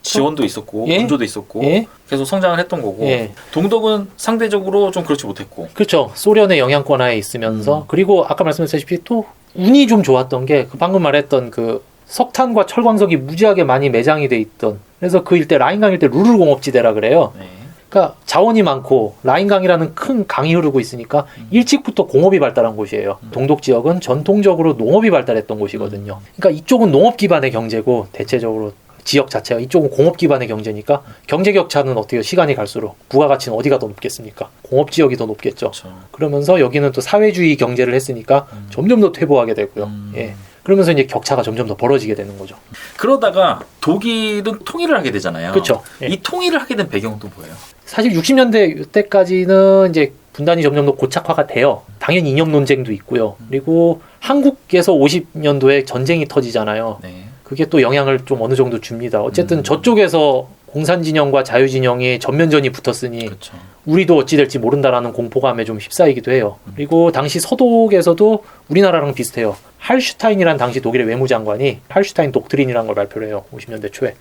지원도 있었고 원조도 있었고 계속 성장을 했던 거고 동독은 상대적으로 좀 그렇지 못했고 그렇죠. 소련의 영향권 하에 있으면서 그리고 아까 말씀드렸다시피 또 운이 좀 좋았던 게 그 방금 말했던 그 석탄과 철광석이 무지하게 많이 매장이 돼 있던, 그래서 그 일대 라인강 일대 루르공업지대라 그래요. 네. 그러니까 자원이 많고 라인강이라는 큰 강이 흐르고 있으니까 일찍부터 공업이 발달한 곳이에요. 동독 지역은 전통적으로 농업이 발달했던 곳이거든요. 그러니까 이쪽은 농업 기반의 경제고 대체적으로 지역 자체가, 이쪽은 공업 기반의 경제니까 경제 격차는 어떻게 해요? 시간이 갈수록 부가가치는 어디가 더 높겠습니까? 공업 지역이 더 높겠죠. 그렇죠. 그러면서 여기는 또 사회주의 경제를 했으니까 점점 더 퇴보하게 되고요. 예. 그러면서 이제 격차가 점점 더 벌어지게 되는 거죠. 그러다가 독일은 통일을 하게 되잖아요. 그렇죠. 예. 이 통일을 하게 된 배경은 또 뭐예요? 사실 60년대 이때까지는 이제 분단이 점점 더 고착화가 돼요. 당연히 이념 논쟁도 있고요. 그리고 한국에서 50년도에 전쟁이 터지잖아요. 네. 그게 또 영향을 좀 어느 정도 줍니다. 어쨌든 저쪽에서 공산진영과 자유진영이 전면전이 붙었으니 그렇죠. 우리도 어찌 될지 모른다라는 공포감에 좀 휩싸이기도 해요. 그리고 당시 서독에서도 우리나라랑 비슷해요. 할슈타인이란 당시 독일의 외무장관이 할슈타인 독트린이라는 걸 발표를 해요. 50년대 초에.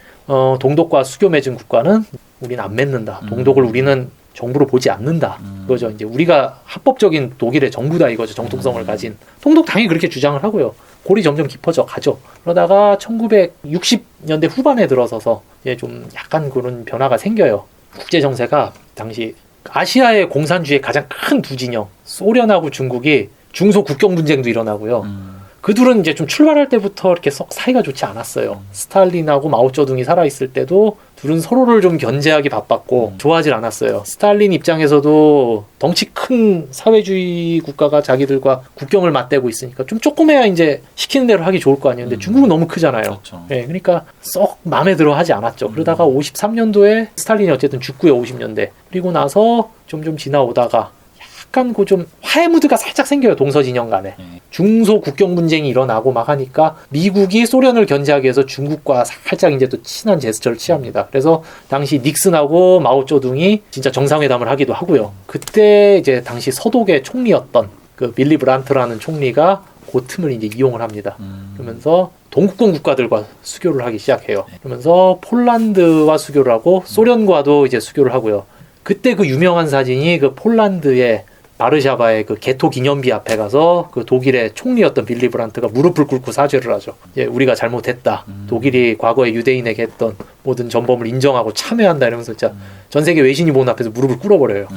동독과 수교 맺은 국가는 우리는 안 맺는다. 동독을 우리는 정부로 보지 않는다. 그거죠. 이제 우리가 합법적인 독일의 정부다 이거죠. 정통성을 가진. 동독 당연히 그렇게 주장을 하고요. 골이 점점 깊어져 가죠. 그러다가 1960년대 후반에 들어서서 이제 좀 약간 그런 변화가 생겨요. 국제 정세가 당시 아시아의 공산주의의 가장 큰 두 진영, 소련하고 중국이 중소 국경 분쟁도 일어나고요. 그 둘은 이제 좀 출발할 때부터 이렇게 썩 사이가 좋지 않았어요. 스탈린하고 마오쩌둥이 살아있을 때도 둘은 서로를 좀 견제하기 바빴고 좋아하질 않았어요. 스탈린 입장에서도 덩치 큰 사회주의 국가가 자기들과 국경을 맞대고 있으니까 좀 조금해야 이제 시키는 대로 하기 좋을 거 아니에요. 근데 중국은 너무 크잖아요. 그렇죠. 네, 그러니까 썩 마음에 들어 하지 않았죠. 그러다가 53년도에 스탈린이 어쨌든 죽고요. 50년대. 그리고 나서 좀 지나오다가 약간 그 좀 화해 무드가 살짝 생겨요. 동서진영 간에. 중소 국경 분쟁이 일어나고 막 하니까 미국이 소련을 견제하기 위해서 중국과 살짝 이제 또 친한 제스처를 취합니다. 그래서 당시 닉슨하고 마오쩌둥이 진짜 정상회담을 하기도 하고요. 그때 이제 당시 서독의 총리였던 그 밀리 브란트라는 총리가 그 틈을 이제 이용을 합니다. 그러면서 동국권 국가들과 수교를 하기 시작해요. 그러면서 폴란드와 수교를 하고 소련과도 이제 수교를 하고요. 그때 그 유명한 사진이 그 폴란드의 바르샤바의 그 게토 기념비 앞에 가서 그 독일의 총리였던 빌리 브란트가 무릎을 꿇고 사죄를 하죠. 이제 우리가 잘못했다. 독일이 과거에 유대인에게 했던 모든 전범을 인정하고 참회한다 이러면서 진짜 전 세계 외신이 보는 앞에서 무릎을 꿇어버려요.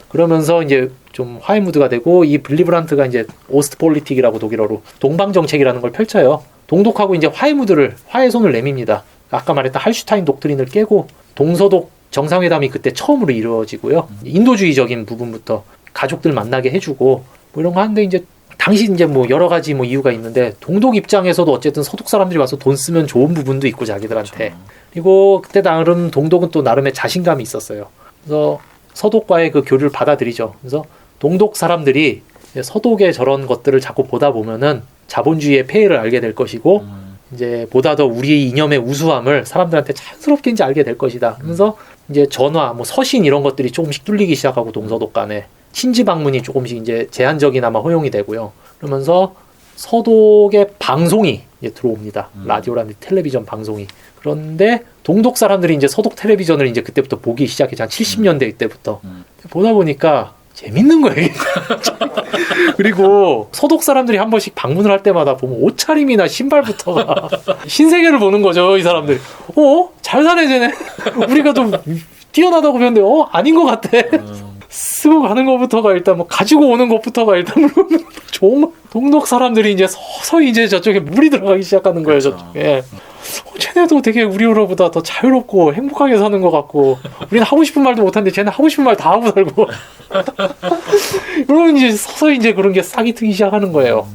그러면서 이제 좀 화해 무드가 되고 이 빌리 브란트가 이제 오스트폴리틱이라고 독일어로 동방 정책이라는 걸 펼쳐요. 동독하고 이제 화해 손을 내밉니다. 아까 말했던 할슈타인 독트린을 깨고 동서독 정상회담이 그때 처음으로 이루어지고요. 인도주의적인 부분부터 가족들 만나게 해주고 뭐 이런 거 하는데 이제 당시 이제 뭐 여러 가지 뭐 이유가 있는데 동독 입장에서도 어쨌든 서독 사람들이 와서 돈 쓰면 좋은 부분도 있고 자기들한테. 그렇죠. 그리고 그때 나름 동독은 또 나름의 자신감이 있었어요. 그래서 서독과의 그 교류를 받아들이죠. 그래서 동독 사람들이 서독의 저런 것들을 자꾸 보다 보면은 자본주의의 폐해를 알게 될 것이고 이제 보다 더 우리의 이념의 우수함을 사람들한테 자연스럽게 이제 알게 될 것이다. 그러면서 이제 전화, 뭐 서신 이런 것들이 조금씩 뚫리기 시작하고 동서독 간에 친지 방문이 조금씩 이제 제한적이나마 허용이 되고요. 그러면서 서독의 방송이 이제 들어옵니다. 라디오라든지 텔레비전 방송이. 그런데 동독 사람들이 이제 서독 텔레비전을 이제 그때부터 보기 시작해서 한 70년대 때부터 보다 보니까 재밌는 거예요. 그리고 서독 사람들이 한 번씩 방문을 할 때마다 보면 옷차림이나 신발부터가 신세계를 보는 거죠. 이 사람들이. 잘 사네 쟤네. 우리가 좀 뛰어나다고 배웠는데 아닌 것 같아. 쓰고 가는 것부터가 일단 뭐 가지고 오는 것부터가 일단 좋은 동독 사람들이 이제 서서히 이제 저쪽에 물이 들어가기 시작하는 거예요. 그렇죠. 저쪽에. 쟤네도 되게 우리보다 더 자유롭고 행복하게 사는 것 같고 우리는 하고 싶은 말도 못하는데 쟤는 하고 싶은 말 다 하고 살고 그러면 이제 서서히 이제 그런 게 싹이 트기 시작하는 거예요.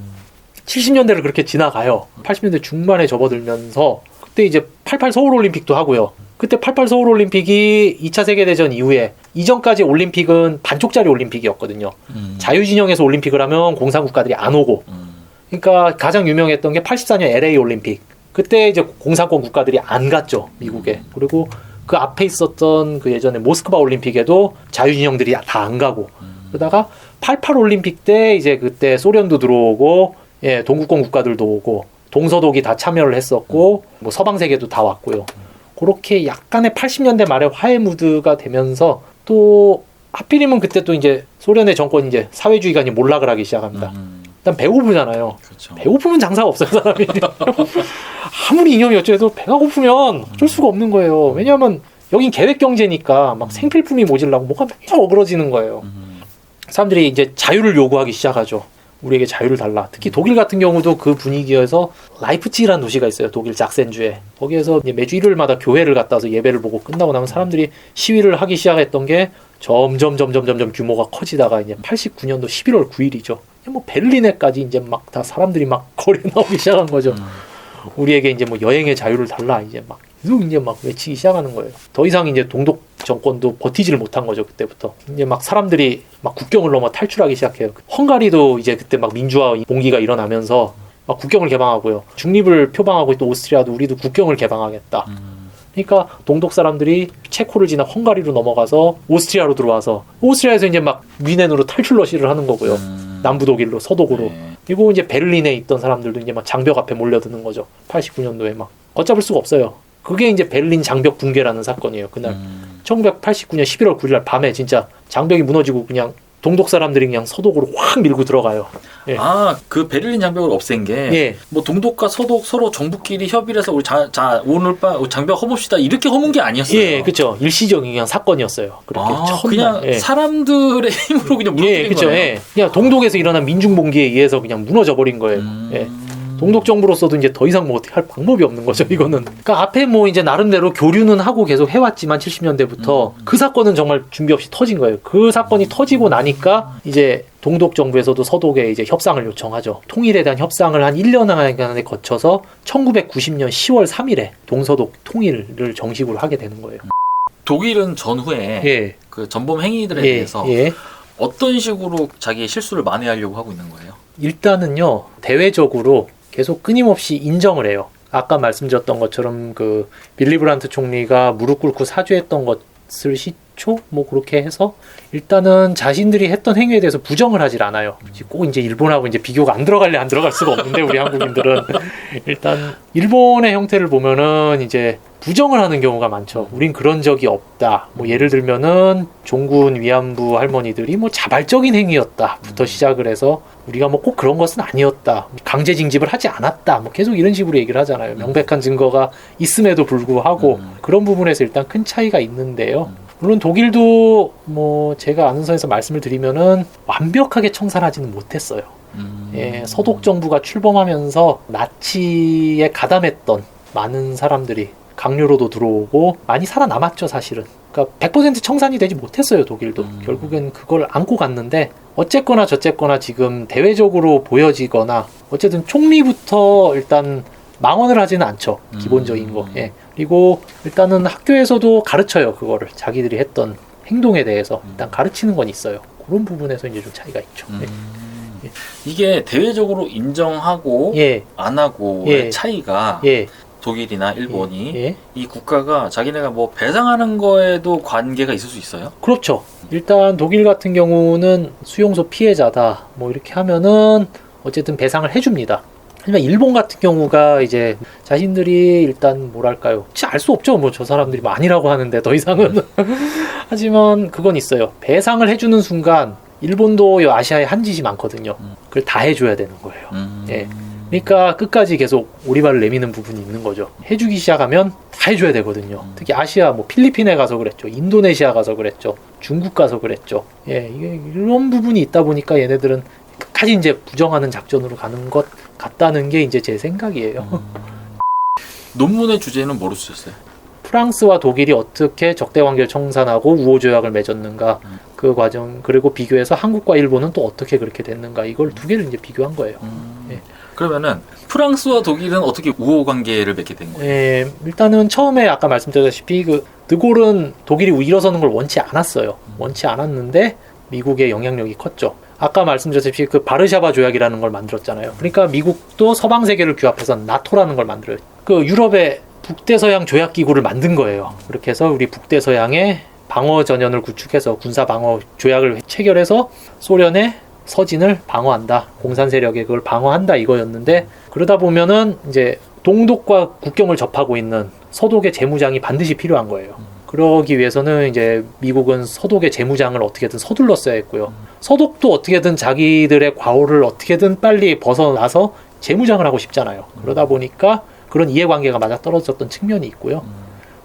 70년대를 그렇게 지나가요. 80년대 중반에 접어들면서 그때 이제 88 서울올림픽도 하고요. 그때 88 서울올림픽이 2차 세계대전 이후에 이전까지 올림픽은 반쪽짜리 올림픽이었거든요. 자유진영에서 올림픽을 하면 공산국가들이 안 오고 그러니까 가장 유명했던 게 84년 LA 올림픽. 그때 이제 공산권 국가들이 안 갔죠, 미국에. 그리고 그 앞에 있었던 그 예전에 모스크바 올림픽에도 자유진영들이 다 안 가고. 그러다가 88 올림픽 때 이제 그때 소련도 들어오고, 예, 동구권 국가들도 오고, 동서독이 다 참여를 했었고, 뭐 서방 세계도 다 왔고요. 그렇게 약간의 80년대 말에 화해 무드가 되면서 또 하필이면 그때 또 이제 소련의 정권이 이제 사회주의가 이제 몰락을 하기 시작합니다. 일단 배고프잖아요. 그렇죠. 배고프면 장사가 없어요, 사람이. 아무리 이념이 어째도 배가 고프면 어쩔 수가 없는 거예요. 왜냐하면 여긴 계획 경제니까 막 생필품이 모자라고 뭐가 맨날 어그러지는 거예요. 사람들이 이제 자유를 요구하기 시작하죠. 우리에게 자유를 달라. 특히 독일 같은 경우도 그 분위기에서 라이프치히라는 도시가 있어요. 독일 작센주에. 거기에서 이제 매주 일요일마다 교회를 갔다 와서 예배를 보고 끝나고 나면 사람들이 시위를 하기 시작했던 게 점점 규모가 커지다가 이제 89년도 11월 9일이죠. 뭐 베를린에까지 이제 막 다 사람들이 막 거리에 나오기 시작한 거죠. 우리에게 이제 뭐 여행의 자유를 달라 이제 막 계속 이제 막 외치기 시작하는 거예요. 더 이상 이제 동독 정권도 버티지를 못한 거죠. 그때부터 이제 막 사람들이 막 국경을 넘어 탈출하기 시작해요. 헝가리도 이제 그때 막 민주화 봉기가 일어나면서 막 국경을 개방하고요. 중립을 표방하고 있던 오스트리아도 우리도 국경을 개방하겠다. 그러니까 동독 사람들이 체코를 지나 헝가리로 넘어가서 오스트리아로 들어와서 오스트리아에서 이제 막 위넨으로 탈출 러시를 하는 거고요. 남부 독일로 서독으로. 그리고 이제 베를린에 있던 사람들도 이제 막 장벽 앞에 몰려드는 거죠. 89년도에 막 걷잡을 수가 없어요. 그게 이제 베를린 장벽 붕괴라는 사건이에요. 그날 1989년 11월 9일 밤에 진짜 장벽이 무너지고 그냥 동독 사람들이 그냥 서독으로 확 밀고 들어가요. 예. 아, 그 베를린 장벽을 없앤 게 뭐 동독과 서독 서로 정부끼리 협의를 해서 우리 오늘 밤 장벽 허뭅시다 이렇게 허문 게 아니었어요. 예, 그렇죠. 일시적인 그냥 사건이었어요. 그렇게 그냥 사람들의 힘으로 그냥 무너뜨린 거예요. 예. 그냥 동독에서 일어난 민중봉기에 의해서 그냥 무너져 버린 거예요. 예. 동독 정부로서도 이제 더 이상 뭐 어떻게 할 방법이 없는 거죠, 이거는. 그러니까 앞에 뭐 이제 나름대로 교류는 하고 계속 해왔지만 70년대부터 그 사건은 정말 준비 없이 터진 거예요. 그 사건이 터지고 나니까 이제 동독 정부에서도 서독에 이제 협상을 요청하죠. 통일에 대한 협상을 한 1년간에 거쳐서 1990년 10월 3일에 동서독 통일을 정식으로 하게 되는 거예요. 독일은 전후에 그 전범 행위들에 대해서 어떤 식으로 자기의 실수를 만회하려고 하고 있는 거예요? 일단은요, 대외적으로 계속 끊임없이 인정을 해요. 아까 말씀드렸던 것처럼 그 빌리 브란트 총리가 무릎 꿇고 사죄했던 것을 시초 뭐 그렇게 해서 일단은 자신들이 했던 행위에 대해서 부정을 하질 않아요. 꼭 이제 일본하고 이제 비교가 안 들어갈 수가 없는데 우리 한국인들은 일단 일본의 형태를 보면은 이제 부정을 하는 경우가 많죠. 우린 그런 적이 없다. 뭐 예를 들면은 종군 위안부 할머니들이 뭐 자발적인 행위였다부터 시작을 해서 우리가 뭐 꼭 그런 것은 아니었다. 강제 징집을 하지 않았다. 뭐 계속 이런 식으로 얘기를 하잖아요. 명백한 증거가 있음에도 불구하고 그런 부분에서 일단 큰 차이가 있는데요. 물론 독일도 뭐 제가 아는 선에서 말씀을 드리면은 완벽하게 청산하지는 못했어요. 예, 서독 정부가 출범하면서 나치에 가담했던 많은 사람들이 강요로도 들어오고 많이 살아남았죠, 사실은. 그러니까 100% 청산이 되지 못했어요, 독일도. 결국엔 그걸 안고 갔는데 어쨌거나 저쨌거나 지금 대외적으로 보여지거나 어쨌든 총리부터 일단 망언을 하지는 않죠, 기본적인 거. 예. 그리고 일단은 학교에서도 가르쳐요, 그거를. 자기들이 했던 행동에 대해서 일단 가르치는 건 있어요. 그런 부분에서 이제 좀 차이가 있죠. 예. 이게 대외적으로 인정하고 안 하고의 차이가 독일이나 일본이 이 국가가 자기네가 뭐 배상하는 거에도 관계가 있을 수 있어요? 그렇죠. 일단 독일 같은 경우는 수용소 피해자다 뭐 이렇게 하면은 어쨌든 배상을 해줍니다. 하지만 일본 같은 경우가 이제 자신들이 일단 뭐랄까요, 알 수 없죠. 뭐 저 사람들이 뭐 아니라고 하는데 더 이상은. 하지만 그건 있어요. 배상을 해주는 순간 일본도 아시아에 한 짓이 많거든요. 그걸 다 해줘야 되는 거예요. 예. 그러니까 끝까지 계속 오리발을 내미는 부분이 있는 거죠. 해주기 시작하면 다 해줘야 되거든요. 특히 아시아, 뭐 필리핀에 가서 그랬죠. 인도네시아 가서 그랬죠. 중국 가서 그랬죠. 예, 이게 이런 부분이 있다 보니까 얘네들은 끝까지 이제 부정하는 작전으로 가는 것 같다는 게 이제 제 생각이에요. 논문의 주제는 뭐로 쓰셨어요? 프랑스와 독일이 어떻게 적대 관계를 청산하고 우호 조약을 맺었는가, 그 과정, 그리고 비교해서 한국과 일본은 또 어떻게 그렇게 됐는가, 이걸 두 개를 이제 비교한 거예요. 예. 그러면은 프랑스와 독일은 어떻게 우호 관계를 맺게 된 거예요? 예, 일단은 처음에 아까 말씀드렸다시피 그 드골은 독일이 일어서는 걸 원치 않았어요. 원치 않았는데 미국의 영향력이 컸죠. 아까 말씀드렸다시피 그 바르샤바 조약이라는 걸 만들었잖아요. 그러니까 미국도 서방 세계를 규합해서 나토라는 걸 만들어요. 그 유럽의 북대서양 조약기구를 만든 거예요. 그렇게 해서 우리 북대서양의 방어 전연을 구축해서 군사 방어 조약을 체결해서 소련의 서진을 방어한다. 공산 세력에 그걸 방어한다, 이거였는데, 그러다 보면은 이제 동독과 국경을 접하고 있는 서독의 재무장이 반드시 필요한 거예요. 그러기 위해서는 이제 미국은 서독의 재무장을 어떻게든 서둘렀어야 했고요. 서독도 어떻게든 자기들의 과오를 어떻게든 빨리 벗어나서 재무장을 하고 싶잖아요. 그러다 보니까 그런 이해관계가 맞아떨어졌던 측면이 있고요.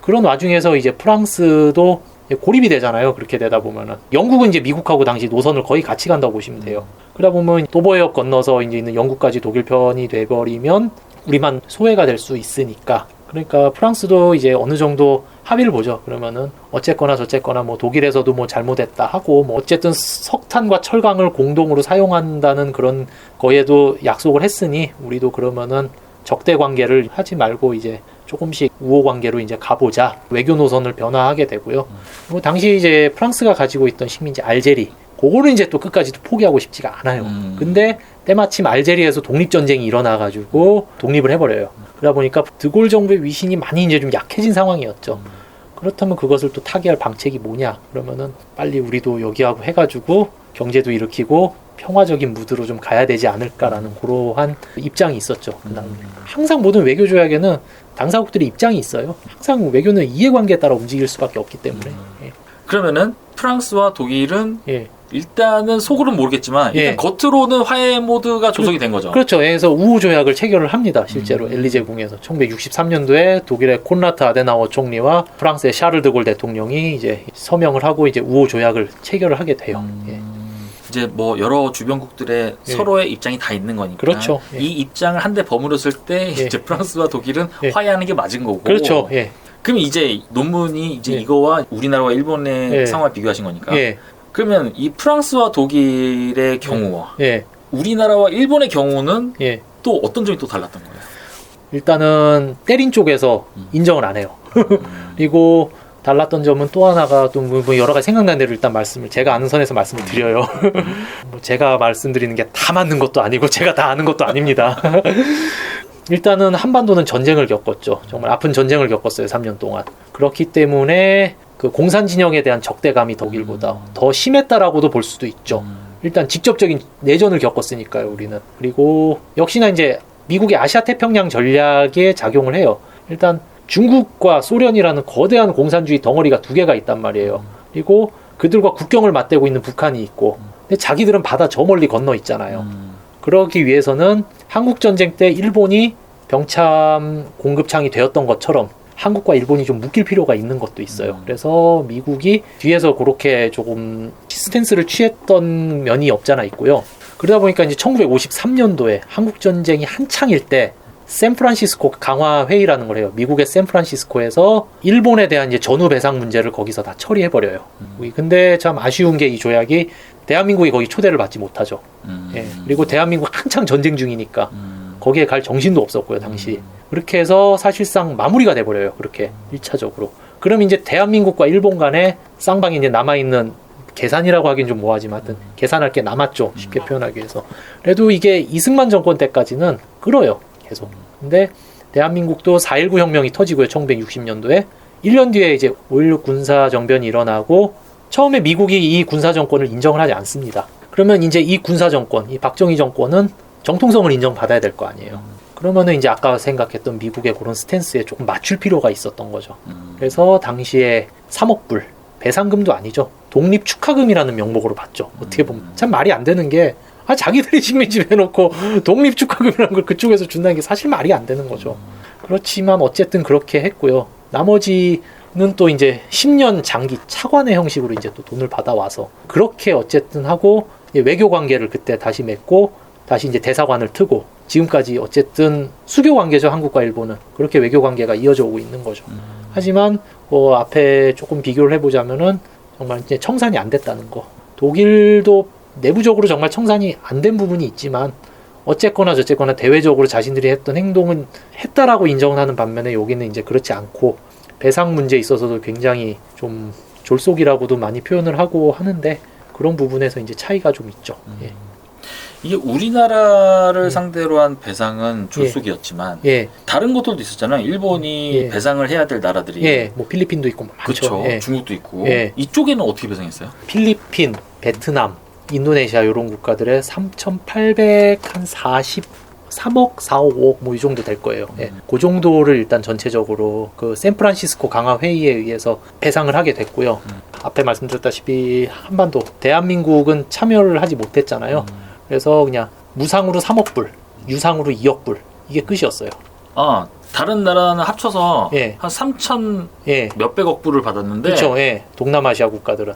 그런 와중에서 이제 프랑스도 고립이 되잖아요. 그렇게 되다 보면은 영국은 이제 미국하고 당시 노선을 거의 같이 간다고 보시면 돼요. 그러다 보면 도버해협 건너서 이제 있는 영국까지 독일 편이 돼버리면 우리만 소외가 될 수 있으니까, 그러니까 프랑스도 이제 어느 정도 합의를 보죠. 그러면은 어쨌거나 저쨌거나 뭐 독일에서도 뭐 잘못했다 하고 뭐 어쨌든 석탄과 철강을 공동으로 사용한다는 그런 거에도 약속을 했으니 우리도 그러면은 적대 관계를 하지 말고 이제 조금씩 우호 관계로 이제 가보자. 외교 노선을 변화하게 되고요. 그리고 당시 이제 프랑스가 가지고 있던 식민지 알제리, 그거는 이제 또 끝까지 포기하고 싶지가 않아요. 근데 때마침 알제리에서 독립전쟁이 일어나가지고 독립을 해버려요. 그러다 보니까 드골 정부의 위신이 많이 이제 좀 약해진 상황이었죠. 그렇다면 그것을 또 타개할 방책이 뭐냐? 그러면은 빨리 우리도 여기하고 해가지고 경제도 일으키고 평화적인 무드로 좀 가야 되지 않을까라는 그러한 입장이 있었죠. 항상 모든 외교 조약에는 당사국들의 입장이 있어요. 항상 외교는 이해관계에 따라 움직일 수밖에 없기 때문에. 예. 그러면은 프랑스와 독일은 예. 일단은 속으로는 모르겠지만 일단 예. 겉으로는 화해 모드가 조성이 된 거죠. 그렇죠. 그래서 우호 조약을 체결을 합니다. 실제로 엘리제궁에서 1963년도에 독일의 콘라트 아데나워 총리와 프랑스의 샤를 드골 대통령이 이제 서명을 하고 이제 우호 조약을 체결을 하게 돼요. 예. 이제 뭐 여러 주변국들의 예. 서로의 입장이 다 있는 거니까. 그렇죠. 예. 이 입장을 한데 버무렸을 때 예. 이제 프랑스와 독일은 예. 화해하는 게 맞은 거고. 그렇죠. 예. 그럼 이제 논문이 이제 예. 이거와 우리나라와 일본의 예. 상황을 비교하신 거니까. 예. 그러면 이 프랑스와 독일의 경우와 예. 우리나라와 일본의 경우는 예. 또 어떤 점이 또 달랐던 거예요? 일단은 때린 쪽에서 인정을 안 해요. 그리고 달랐던 점은 또 하나가 또 뭐 여러 가지 생각나는 대로 일단 제가 아는 선에서 말씀을 드려요. 뭐 제가 말씀드리는 게 다 맞는 것도 아니고 제가 다 아는 것도 아닙니다. 일단은 한반도는 전쟁을 겪었죠. 정말 아픈 전쟁을 겪었어요. 3년 동안. 그렇기 때문에 그 공산 진영에 대한 적대감이 독일보다 더 심했다라고도 볼 수도 있죠. 일단 직접적인 내전을 겪었으니까요, 우리는. 그리고 역시나 이제 미국의 아시아 태평양 전략에 작용을 해요. 일단 중국과 소련이라는 거대한 공산주의 덩어리가 두 개가 있단 말이에요. 그리고 그들과 국경을 맞대고 있는 북한이 있고, 근데 자기들은 바다 저 멀리 건너 있잖아요. 그러기 위해서는 한국전쟁 때 일본이 병참 공급창이 되었던 것처럼 한국과 일본이 좀 묶일 필요가 있는 것도 있어요. 그래서 미국이 뒤에서 그렇게 조금 스탠스를 취했던 면이 없잖아 있고요. 그러다 보니까 이제 1953년도에 한국전쟁이 한창일 때 샌프란시스코 강화회의라는 걸 해요. 미국의 샌프란시스코에서 일본에 대한 이제 전후 배상 문제를 거기서 다 처리해버려요. 근데 참 아쉬운 게 이 조약이 대한민국이 거기 초대를 받지 못하죠. 예. 그리고 대한민국 한창 전쟁 중이니까 거기에 갈 정신도 없었고요, 당시. 그렇게 해서 사실상 마무리가 돼버려요, 그렇게 1차적으로. 그럼 이제 대한민국과 일본 간에 쌍방이 이제 남아있는 계산이라고 하긴 좀 뭐하지만 하여튼 계산할 게 남았죠, 쉽게 표현하기 위해서. 그래도 이게 이승만 정권 때까지는 끌어요, 계속. 근데 대한민국도 4.19 혁명이 터지고요, 1960년도에. 1년 뒤에 이제 5.16 군사정변이 일어나고 처음에 미국이 이 군사정권을 인정을 하지 않습니다. 그러면 이제 이 군사정권, 이 박정희 정권은 정통성을 인정받아야 될 거 아니에요. 그러면은 이제 아까 생각했던 미국의 그런 스탠스에 조금 맞출 필요가 있었던 거죠. 그래서 당시에 3억 불, 배상금도 아니죠. 독립축하금이라는 명목으로 받죠. 어떻게 보면 참 말이 안 되는 게 자기들이 식민지 해놓고 독립축하금이라는 걸 그쪽에서 준다는 게 사실 말이 안 되는 거죠. 그렇지만 어쨌든 그렇게 했고요. 나머지는 또 이제 10년 장기 차관의 형식으로 이제 또 돈을 받아와서 그렇게 어쨌든 하고 외교 관계를 그때 다시 맺고 다시 이제 대사관을 트고 지금까지 어쨌든 수교 관계죠, 한국과 일본은. 그렇게 외교 관계가 이어져 오고 있는 거죠. 하지만 앞에 조금 비교를 해보자면은 정말 이제 청산이 안 됐다는 거. 독일도 내부적으로 정말 청산이 안 된 부분이 있지만 어쨌거나 저쨌거나 대외적으로 자신들이 했던 행동은 했다라고 인정을 하는 반면에 여기는 이제 그렇지 않고 배상 문제에 있어서도 굉장히 좀 졸속이라고도 많이 표현을 하고 하는데 그런 부분에서 이제 차이가 좀 있죠. 예. 이게 우리나라를 상대로 한 배상은 졸속이었지만 다른 것들도 있었잖아요. 일본이 배상을 해야 될 나라들이 뭐 필리핀도 있고 많죠. 그렇죠. 중국도 있고 이쪽에는 어떻게 배상했어요? 필리핀, 베트남, 인도네시아 이런 국가들의 3,840 3억, 4억, 5억 뭐 이 정도 될 거예요. 예. 그 정도를 일단 전체적으로 그 샌프란시스코 강화 회의에 의해서 배상을 하게 됐고요. 앞에 말씀드렸다시피 한반도 대한민국은 참여를 하지 못했잖아요. 그래서 그냥 무상으로 3억 불, 유상으로 2억 불 이게 끝이었어요. 아, 다른 나라는 합쳐서 예. 한 3천 예. 몇백억 불을 받았는데 그렇죠. 예. 동남아시아 국가들은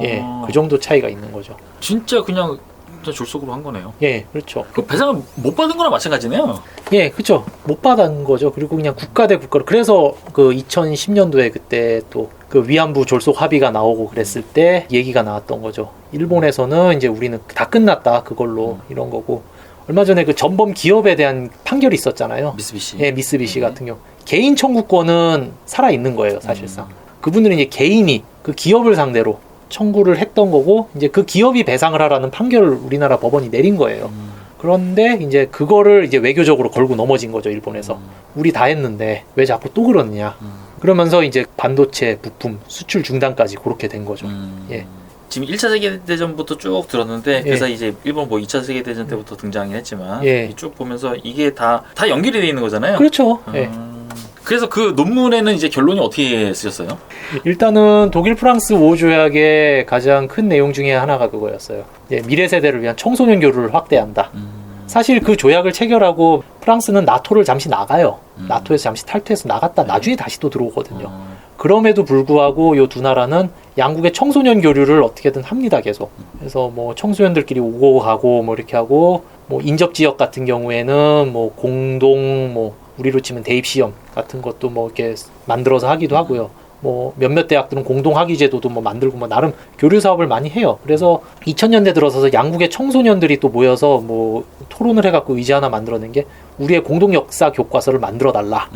예. 그 정도 차이가 있는 거죠. 진짜 그냥 졸속으로 한 거네요. 예, 그렇죠. 그 배상을 못 받은 거랑 마찬가지네요. 예, 그렇죠. 못 받은 거죠. 그리고 그냥 국가 대 국가로. 그래서 그 2010년도에 그때 또 그 위안부 졸속 합의가 나오고 그랬을 때 얘기가 나왔던 거죠. 일본에서는 이제 우리는 다 끝났다 그걸로 이런 거고. 얼마 전에 그 전범 기업에 대한 판결이 있었잖아요. 미쓰비시. 예, 미쓰비시 같은 경우 개인 청구권은 살아 있는 거예요, 사실상. 그분들은 이제 개인이 그 기업을 상대로 청구를 했던 거고 이제 그 기업이 배상을 하라는 판결을 우리나라 법원이 내린 거예요. 그런데 이제 그거를 이제 외교적으로 걸고 넘어진 거죠, 일본에서. 우리 다 했는데 왜 자꾸 또 그러느냐. 그러면서 이제 반도체 부품 수출 중단까지 그렇게 된 거죠. 예. 지금 1차 세계대전부터 쭉 들었는데 그래서 예. 이제 일본 뭐 2차 세계대전 때부터 등장이 했지만 예. 쭉 보면서 이게 다 연결이 돼 있는 거잖아요. 그렇죠. 예. 그래서 그 논문에는 이제 결론이 어떻게 쓰셨어요? 일단은 독일 프랑스 우호 조약의 가장 큰 내용 중에 하나가 그거였어요. 예, 미래 세대를 위한 청소년 교류를 확대한다. 사실 그 조약을 체결하고 프랑스는 나토를 잠시 나가요. 나토에서 잠시 탈퇴해서 나갔다 나중에 다시 또 들어오거든요. 그럼에도 불구하고 이 두 나라는 양국의 청소년 교류를 어떻게든 합니다, 계속. 그래서 뭐 청소년들끼리 오고 가고 뭐 이렇게 하고 뭐 인접 지역 같은 경우에는 뭐 공동 뭐 우리로 치면 대입 시험 같은 것도 뭐 이렇게 만들어서 하기도 하고요. 뭐 몇몇 대학들은 공동 학위 제도도 뭐 만들고 뭐 나름 교류 사업을 많이 해요. 그래서 2000년대 들어서서 양국의 청소년들이 또 모여서 뭐 토론을 해갖고 의제 하나 만들어낸 게 우리의 공동 역사 교과서를 만들어 달라.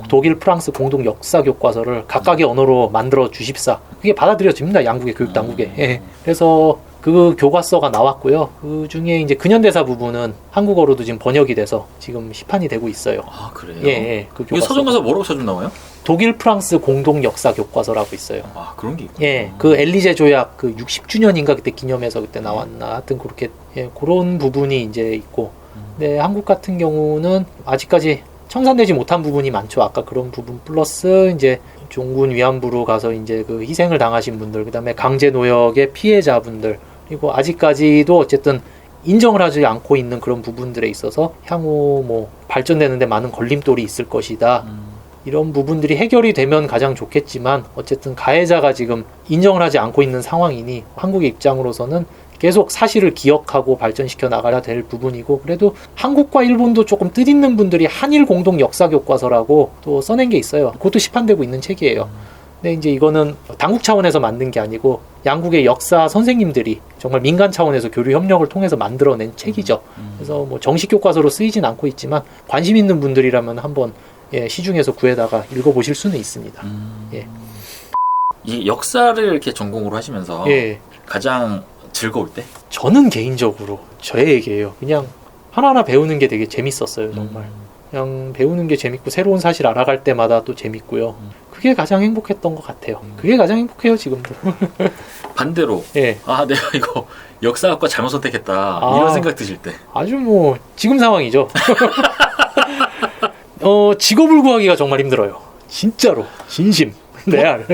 독일, 프랑스 공동 역사 교과서를 각각의 언어로 만들어 주십사. 그게 받아들여집니다, 양국의 교육 당국에. 예. 그래서 그 교과서가 나왔고요. 그 중에 이제 근현대사 부분은 한국어로도 지금 번역이 돼서 지금 시판이 되고 있어요. 아, 그래요? 예, 예. 그 이거 서점 가서 뭐라고 서점 나와요? 독일, 프랑스 공동 역사 교과서라고 있어요. 아, 그런 게 있구나. 예, 그 엘리제 조약 그 60주년인가 그때 기념해서 그때 나왔나 하여튼 그렇게 예, 그런 부분이 이제 있고. 근데 한국 같은 경우는 아직까지 청산되지 못한 부분이 많죠. 아까 그런 부분 플러스 이제 종군 위안부로 가서 이제 그 희생을 당하신 분들, 그다음에 강제 노역의 피해자분들, 그리고 아직까지도 어쨌든 인정을 하지 않고 있는 그런 부분들에 있어서 향후 뭐 발전되는데 많은 걸림돌이 있을 것이다. 이런 부분들이 해결이 되면 가장 좋겠지만 어쨌든 가해자가 지금 인정을 하지 않고 있는 상황이니 한국의 입장으로서는 계속 사실을 기억하고 발전시켜 나가야 될 부분이고, 그래도 한국과 일본도 조금 뜻있는 분들이 한일 공동 역사 교과서라고 또 써낸 게 있어요. 그것도 시판되고 있는 책이에요. 근데 이제 이거는 당국 차원에서 만든 게 아니고 양국의 역사 선생님들이 정말 민간 차원에서 교류 협력을 통해서 만들어낸 책이죠. 그래서 뭐 정식 교과서로 쓰이진 않고 있지만 관심 있는 분들이라면 한번 예, 시중에서 구해다가 읽어보실 수는 있습니다. 예. 이 역사를 이렇게 전공으로 하시면서 예. 가장 즐거울 때? 저는 개인적으로 저의 얘기예요. 그냥 하나하나 배우는 게 되게 재밌었어요, 정말. 그냥 배우는 게 재밌고 새로운 사실 알아갈 때마다 또 재밌고요. 그게 가장 행복했던 것 같아요. 그게 가장 행복해요, 지금도. 반대로 예. 아, 내가 이거 역사학과 잘못 선택했다 이런 생각 드실 때? 아주 뭐 지금 상황이죠. 직업을 구하기가 정말 힘들어요. 진짜로 진심 레알.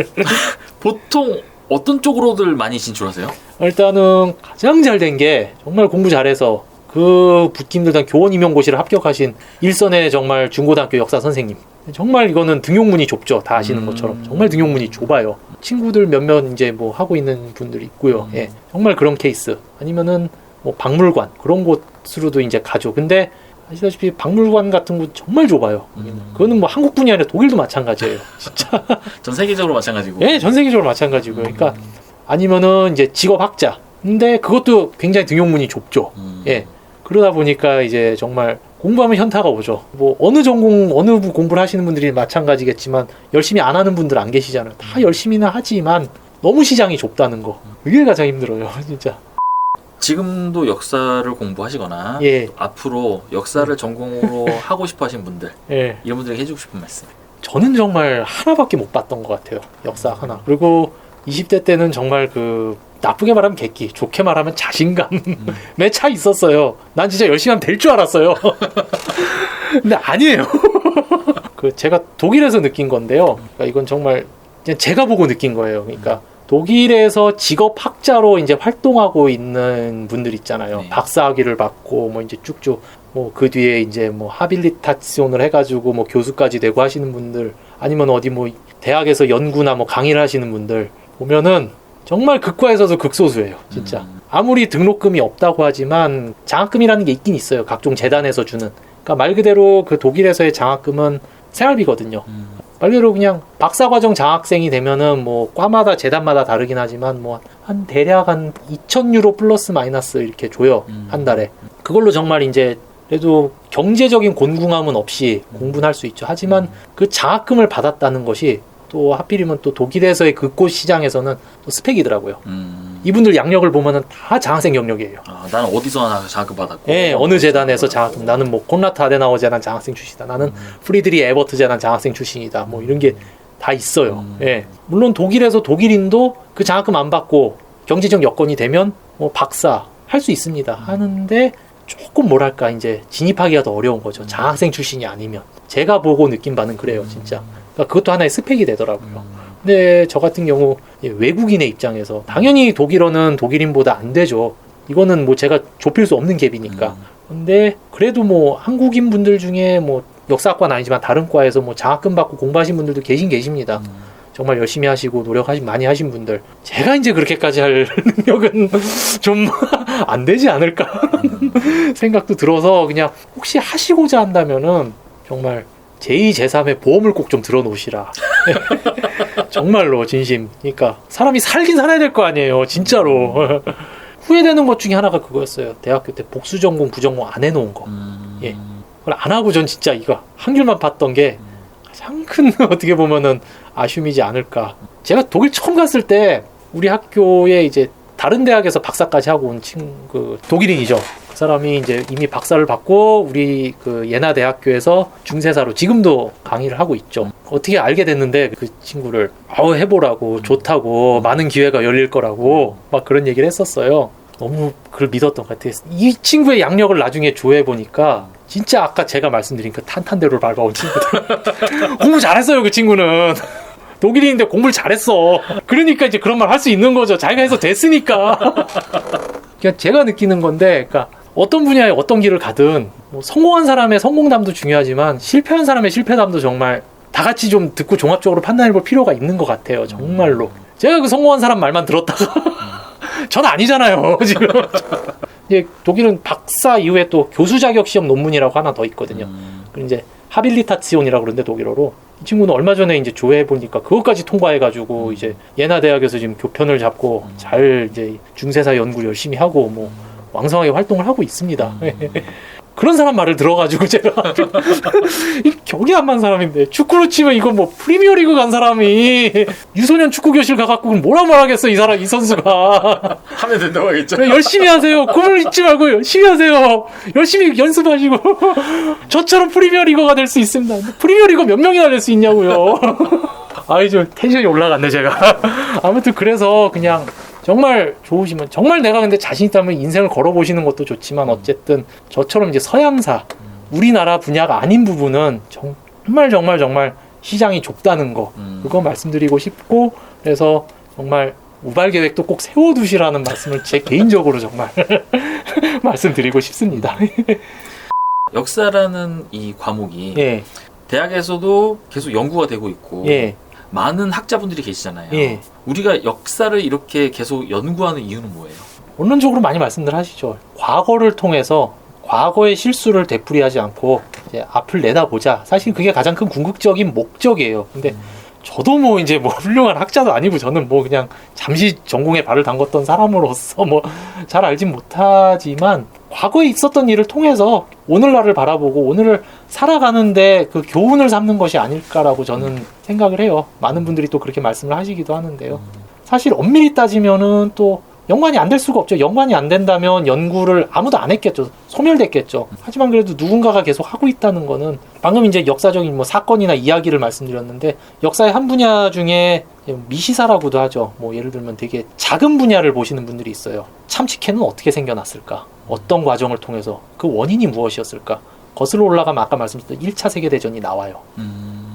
보통 어떤 쪽으로들 많이 진출하세요? 일단은 가장 잘 된 게 정말 공부 잘해서 그 붙기 힘들던 교원 임용고시를 합격하신 일선의 정말 중고등학교 역사 선생님. 정말 이거는 등용문이 좁죠. 다 아시는 것처럼. 정말 등용문이 좁아요. 친구들 몇몇 이제 뭐 하고 있는 분들이 있고요. 예. 정말 그런 케이스. 아니면은 뭐 박물관 그런 곳으로도 이제 가죠. 근데 아시다시피 박물관 같은 곳 정말 좁아요. 그거는 뭐 한국뿐이 아니라 독일도 마찬가지예요. 진짜. 전 세계적으로 마찬가지고. 예, 전 세계적으로 마찬가지고. 그러니까 아니면은 이제 직업학자. 근데 그것도 굉장히 등용문이 좁죠. 예. 그러다 보니까 이제 정말 공부하면 현타가 오죠. 뭐 어느 전공, 어느 공부를 하시는 분들이 마찬가지겠지만 열심히 안 하는 분들 안 계시잖아요. 다 열심히는 하지만 너무 시장이 좁다는 거. 그게 가장 힘들어요, 진짜. 지금도 역사를 공부하시거나 예. 앞으로 역사를 전공으로 하고 싶어 하신 분들 예. 이런 분들에게 해주고 싶은 말씀. 저는 정말 하나밖에 못 봤던 것 같아요. 역사 하나. 그리고 20대 때는 정말 그 나쁘게 말하면 객기, 좋게 말하면 자신감에 차 있었어요. 난 진짜 열심히 하면 될 줄 알았어요. 근데 아니에요. 제가 독일에서 느낀 건데요. 그러니까 이건 정말 그냥 제가 보고 느낀 거예요. 그러니까 독일에서 직업학자로 이제 활동하고 있는 분들 있잖아요. 박사학위를 받고 뭐 이제 쭉쭉 뭐 그 뒤에 이제 뭐 하빌리타치온을 해가지고 뭐 교수까지 되고 하시는 분들, 아니면 어디 뭐 대학에서 연구나 뭐 강의를 하시는 분들 보면은 정말 극과에서도 극소수예요. 진짜 아무리 등록금이 없다고 하지만 장학금이라는 게 있긴 있어요. 각종 재단에서 주는. 그러니까 말 그대로 그 독일에서의 장학금은 생활비거든요. 말 그대로 그냥 박사과정 장학생이 되면은 뭐 과마다 재단마다 다르긴 하지만 뭐 한 대략 한 2,000유로 플러스 마이너스 이렇게 줘요. 한 달에. 그걸로 정말 이제 그래도 경제적인 곤궁함은 없이 공부는 할 수 있죠. 하지만 그 장학금을 받았다는 것이 또 하필이면 또 독일에서의 그꽃 시장에서는 또 스펙이더라고요. 이분들 양력을 보면은 다 장학생 경력이에요. 아, 나는 어디서 하나 장학금 받았고. 예, 어느 재단에서 장학금. 나는 뭐 콘라트 아데나워 재단 장학생 출신이다. 나는 프리드리 에버트 재단 장학생 출신이다. 뭐 이런 게 다 있어요. 예. 물론 독일에서 독일인도 그 장학금 안 받고 경제적 여건이 되면 뭐 박사 할 수 있습니다. 하는데 조금 뭐랄까 이제 진입하기가 더 어려운 거죠. 장학생 출신이 아니면. 제가 보고 느낀 바는 그래요, 진짜. 그러니까 그것도 하나의 스펙이 되더라고요. 근데 저 같은 경우 외국인의 입장에서 당연히 독일어는 독일인보다 안 되죠. 이거는 뭐 제가 좁힐 수 없는 갭이니까. 근데 그래도 뭐 한국인 분들 중에 뭐 역사학과는 아니지만 다른 과에서 뭐 장학금 받고 공부하신 분들도 계십니다. 정말 열심히 하시고 많이 하신 분들. 제가 이제 그렇게까지 할 능력은 좀 안 되지 않을까 생각도 들어서 그냥 혹시 하시고자 한다면은 정말 제2, 제3의 보험을 꼭 좀 들어놓으시라. 정말로 진심. 그러니까 사람이 살긴 살아야 될 거 아니에요. 진짜로. 후회되는 것 중에 하나가 그거였어요. 대학교 때 복수 전공, 부전공 안 해놓은 거. 예. 그걸 안 하고 전 진짜 이거 한 줄만 봤던 게 가장 큰 어떻게 보면은 아쉬움이지 않을까. 제가 독일 처음 갔을 때 우리 학교에 이제 다른 대학에서 박사까지 하고 온 친구, 독일인이죠. 그 사람이 이제 이미 박사를 받고 우리 그 예나 대학교에서 중세사로 지금도 강의를 하고 있죠. 어떻게 알게 됐는데 그 친구를 해보라고, 좋다고, 많은 기회가 열릴 거라고 막 그런 얘기를 했었어요. 너무 그걸 믿었던 것 같아요. 이 친구의 양력을 나중에 조회해보니까 진짜 아까 제가 말씀드린 그 탄탄대로를 밟아온 친구들. 공부 잘했어요, 그 친구는. 독일인인데 공부를 잘했어. 그러니까 이제 그런 말 할 수 있는 거죠. 자기가 해서 됐으니까. 그냥 제가 느끼는 건데, 그러니까 어떤 분야에 어떤 길을 가든 뭐 성공한 사람의 성공담도 중요하지만 실패한 사람의 실패담도 정말 다 같이 좀 듣고 종합적으로 판단해볼 필요가 있는 것 같아요. 정말로. 제가 그 성공한 사람 말만 들었다가 전 아니잖아요, 지금. 이제 독일은 박사 이후에 또 교수 자격 시험 논문이라고 하나 더 있거든요. 그리고 이제 하빌리타치온이라고 그러는데 독일어로. 이 친구는 얼마 전에 이제 조회해 보니까 그것까지 통과해가지고 이제 예나 대학에서 지금 교편을 잡고 잘 이제 중세사 연구를 열심히 하고 뭐 왕성하게 활동을 하고 있습니다. 그런 사람 말을 들어가지고 제가 경기한만 사람인데 축구로 치면 이건 뭐 프리미어리그 간 사람이 유소년 축구 교실 가갖고 뭐라 말하겠어 이 선수가. 하면 된다고 하겠죠. 열심히 하세요. 꿈을 잊지 말고 열심히 하세요. 열심히 연습하시고 저처럼 프리미어리거가 될 수 있습니다. 프리미어리거 몇 명이나 될 수 있냐고요. 아이 좀 텐션이 올라갔네 제가. 아무튼 그래서 그냥 정말 좋으시면 정말 내가 근데 자신 있다면 인생을 걸어보시는 것도 좋지만 어쨌든 저처럼 이제 서양사 우리나라 분야가 아닌 부분은 정말 시장이 좁다는 거 그거 말씀드리고 싶고 그래서 정말 우발 계획도 꼭 세워두시라는 말씀을 제 개인적으로 정말 말씀드리고 싶습니다. 역사라는 이 과목이 예. 대학에서도 계속 연구가 되고 있고 예. 많은 학자분들이 계시잖아요. 예. 우리가 역사를 이렇게 계속 연구하는 이유는 뭐예요? 원론적으로 많이 말씀들 하시죠. 과거를 통해서 과거의 실수를 되풀이하지 않고 이제 앞을 내다보자. 사실 그게 가장 큰 궁극적인 목적이에요. 근데 저도 뭐 이제 뭐 훌륭한 학자도 아니고 저는 뭐 그냥 잠시 전공에 발을 담궜던 사람으로서 뭐 잘 알진 못하지만 과거에 있었던 일을 통해서 오늘날을 바라보고 오늘을 살아가는데 그 교훈을 삼는 것이 아닐까라고 저는 생각을 해요. 많은 분들이 또 그렇게 말씀을 하시기도 하는데요. 사실 엄밀히 따지면은 또 연관이 안 될 수가 없죠. 연관이 안 된다면 연구를 아무도 안 했겠죠. 소멸됐겠죠. 하지만 그래도 누군가가 계속 하고 있다는 거는 방금 이제 역사적인 뭐 사건이나 이야기를 말씀드렸는데 역사의 한 분야 중에 미시사라고도 하죠. 뭐 예를 들면 되게 작은 분야를 보시는 분들이 있어요. 참치캔은 어떻게 생겨났을까? 어떤 과정을 통해서 그 원인이 무엇이었을까? 거슬러 올라가면 아까 말씀드렸던 1차 세계대전이 나와요.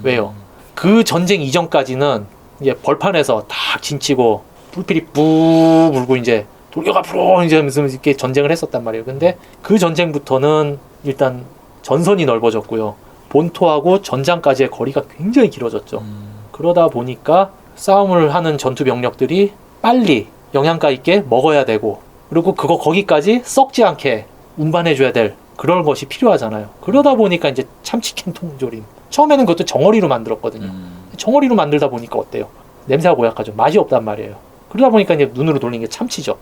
왜요? 그 전쟁 이전까지는 이제 벌판에서 딱 진치고 불필이 뿌 불고 이제 돌격 앞으로 이제 무슨 이렇게 전쟁을 했었단 말이에요. 근데 그 전쟁부터는 일단 전선이 넓어졌고요. 본토하고 전장까지의 거리가 굉장히 길어졌죠. 그러다 보니까 싸움을 하는 전투 병력들이 빨리 영양가 있게 먹어야 되고 그리고 그거 거기까지 썩지 않게 운반해줘야 될 그런 것이 필요하잖아요. 그러다 보니까 이제 참치캔 통조림. 처음에는 그것도 정어리로 만들었거든요. 정어리로 만들다 보니까 어때요? 냄새가 고약하죠. 맛이 없단 말이에요. 그러다 보니까 이제 눈으로 돌린 게 참치죠.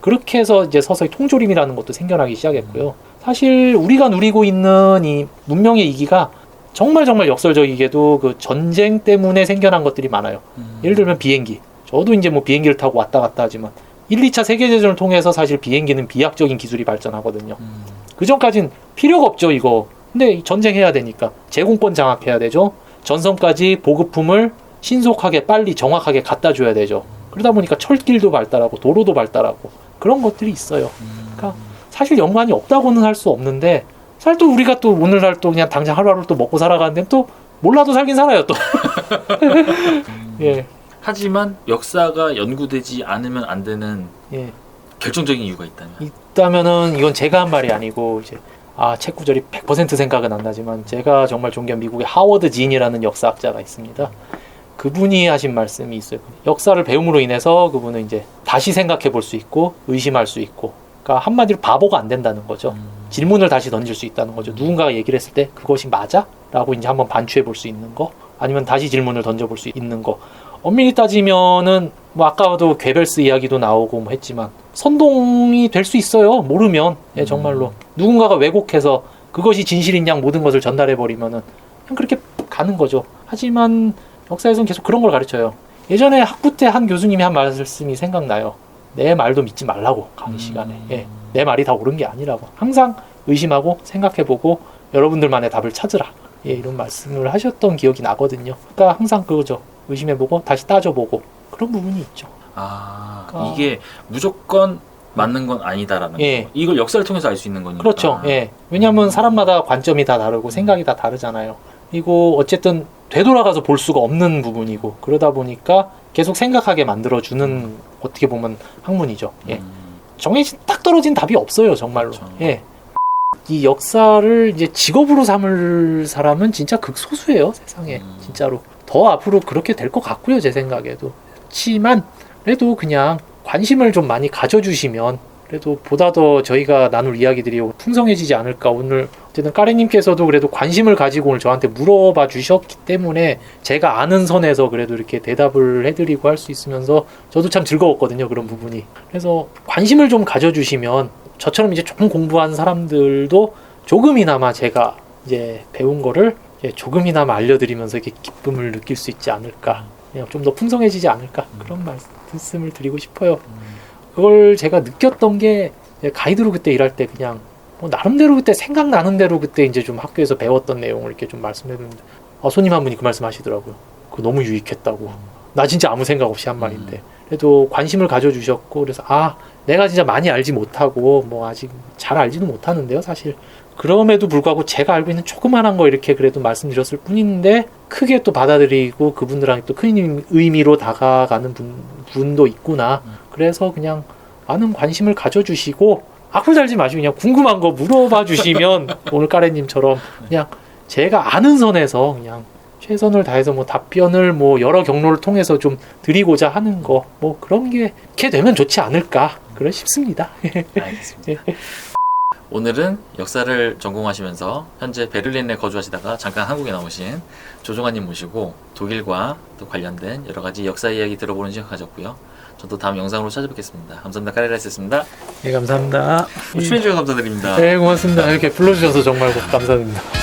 그렇게 해서 이제 서서히 통조림이라는 것도 생겨나기 시작했고요. 사실 우리가 누리고 있는 이 문명의 이기가 정말 역설적이게도 그 전쟁 때문에 생겨난 것들이 많아요. 예를 들면 비행기. 저도 이제 뭐 비행기를 타고 왔다 갔다 하지만 1, 2차 세계대전을 통해서 사실 비행기는 비약적인 기술이 발전하거든요. 그 전까진 필요가 없죠, 이거. 근데 전쟁해야 되니까 제공권 장악해야 되죠. 전선까지 보급품을 신속하게 빨리 정확하게 갖다 줘야 되죠. 그러다 보니까 철길도 발달하고 도로도 발달하고 그런 것들이 있어요. 그러니까 사실 연관이 없다고는 할 수 없는데 사실 또 우리가 또 오늘날 또 그냥 당장 하루하루 또 먹고 살아가는데 또 몰라도 살긴 살아요 또. 예. 하지만 역사가 연구되지 않으면 안 되는 결정적인 이유가 있다면은 이건 제가 한 말이 아니고 이제 책 구절이 100% 생각은 안 나지만 제가 정말 존경한 미국의 하워드 진이라는 역사학자가 있습니다. 그분이 하신 말씀이 있어요. 역사를 배움으로 인해서 그분은 이제 다시 생각해 볼 수 있고 의심할 수 있고 그러니까 한마디로 바보가 안 된다는 거죠. 질문을 다시 던질 수 있다는 거죠. 누군가가 얘기를 했을 때 그것이 맞아? 라고 이제 한번 반추해 볼 수 있는 거 아니면 다시 질문을 던져볼 수 있는 거 엄밀히 따지면은 뭐 아까도 괴벨스 이야기도 나오고 뭐 했지만 선동이 될 수 있어요. 모르면 정말로 누군가가 왜곡해서 그것이 진실인 양 모든 것을 전달해 버리면은 그냥 그렇게 가는 거죠. 하지만 역사에서는 계속 그런 걸 가르쳐요. 예전에 학부 때 한 교수님이 한 말씀이 생각나요. 내 말도 믿지 말라고 강의 시간에 내 말이 다 옳은 게 아니라고 항상 의심하고 생각해보고 여러분들만의 답을 찾으라 이런 말씀을 하셨던 기억이 나거든요. 그러니까 항상 그거죠. 의심해보고 다시 따져보고 그런 부분이 있죠. 그러니까 이게 무조건 맞는 건 아니다라는 거. 이걸 역사를 통해서 알 수 있는 거니까. 그렇죠. 왜냐하면 사람마다 관점이 다 다르고 생각이 다 다르잖아요. 그리고 어쨌든 되돌아가서 볼 수가 없는 부분이고 그러다 보니까 계속 생각하게 만들어주는 어떻게 보면 학문이죠. 정해진 딱 떨어진 답이 없어요. 정말로. 그렇죠. 이 역사를 이제 직업으로 삼을 사람은 진짜 극소수예요. 세상에. 진짜로. 더 앞으로 그렇게 될 것 같고요. 제 생각에도. 그렇지만 그래도 그냥 관심을 좀 많이 가져주시면 그래도 보다 더 저희가 나눌 이야기들이 풍성해지지 않을까. 오늘 어쨌든 까레님께서도 그래도 관심을 가지고 오늘 저한테 물어봐 주셨기 때문에 제가 아는 선에서 그래도 이렇게 대답을 해드리고 할 수 있으면서 저도 참 즐거웠거든요. 그런 부분이. 그래서 관심을 좀 가져주시면 저처럼 이제 조금 공부한 사람들도 조금이나마 제가 이제 배운 거를 이제 조금이나마 알려드리면서 이렇게 기쁨을 느낄 수 있지 않을까. 좀 더 풍성해지지 않을까. 그런 말씀을 드리고 싶어요. 그걸 제가 느꼈던 게 가이드로 그때 일할 때 그냥 뭐 나름대로 그때 생각나는 대로 그때 이제 좀 학교에서 배웠던 내용을 이렇게 좀 말씀해드렸는데 손님 한 분이 그 말씀 하시더라고요. 그거 너무 유익했다고. 나 진짜 아무 생각 없이 한 말인데 그래도 관심을 가져주셨고 그래서 내가 진짜 많이 알지 못하고 뭐 아직 잘 알지도 못하는데요 사실. 그럼에도 불구하고 제가 알고 있는 조그만한 거 이렇게 그래도 말씀드렸을 뿐인데 크게 또 받아들이고 그분들한테 또 큰 의미로 다가가는 분도 있구나. 그래서 그냥 많은 관심을 가져주시고 악플 달지 마시고 그냥 궁금한 거 물어봐 주시면 오늘 까레님처럼 그냥 제가 아는 선에서 그냥 최선을 다해서 뭐 답변을 뭐 여러 경로를 통해서 좀 드리고자 하는 거 뭐 그런 게 이렇게 되면 좋지 않을까 그래 싶습니다. 알겠습니다. 오늘은 역사를 전공하시면서 현재 베를린에 거주하시다가 잠깐 한국에 나오신 조종환님 모시고 독일과 또 관련된 여러 가지 역사 이야기 들어보는 시간 가졌고요. 저도 다음 영상으로 찾아뵙겠습니다. 감사합니다. 까레라였습니다. 네, 감사합니다. 출연해주셔서 감사드립니다. 네, 고맙습니다. 이렇게 불러주셔서 정말 감사드립니다.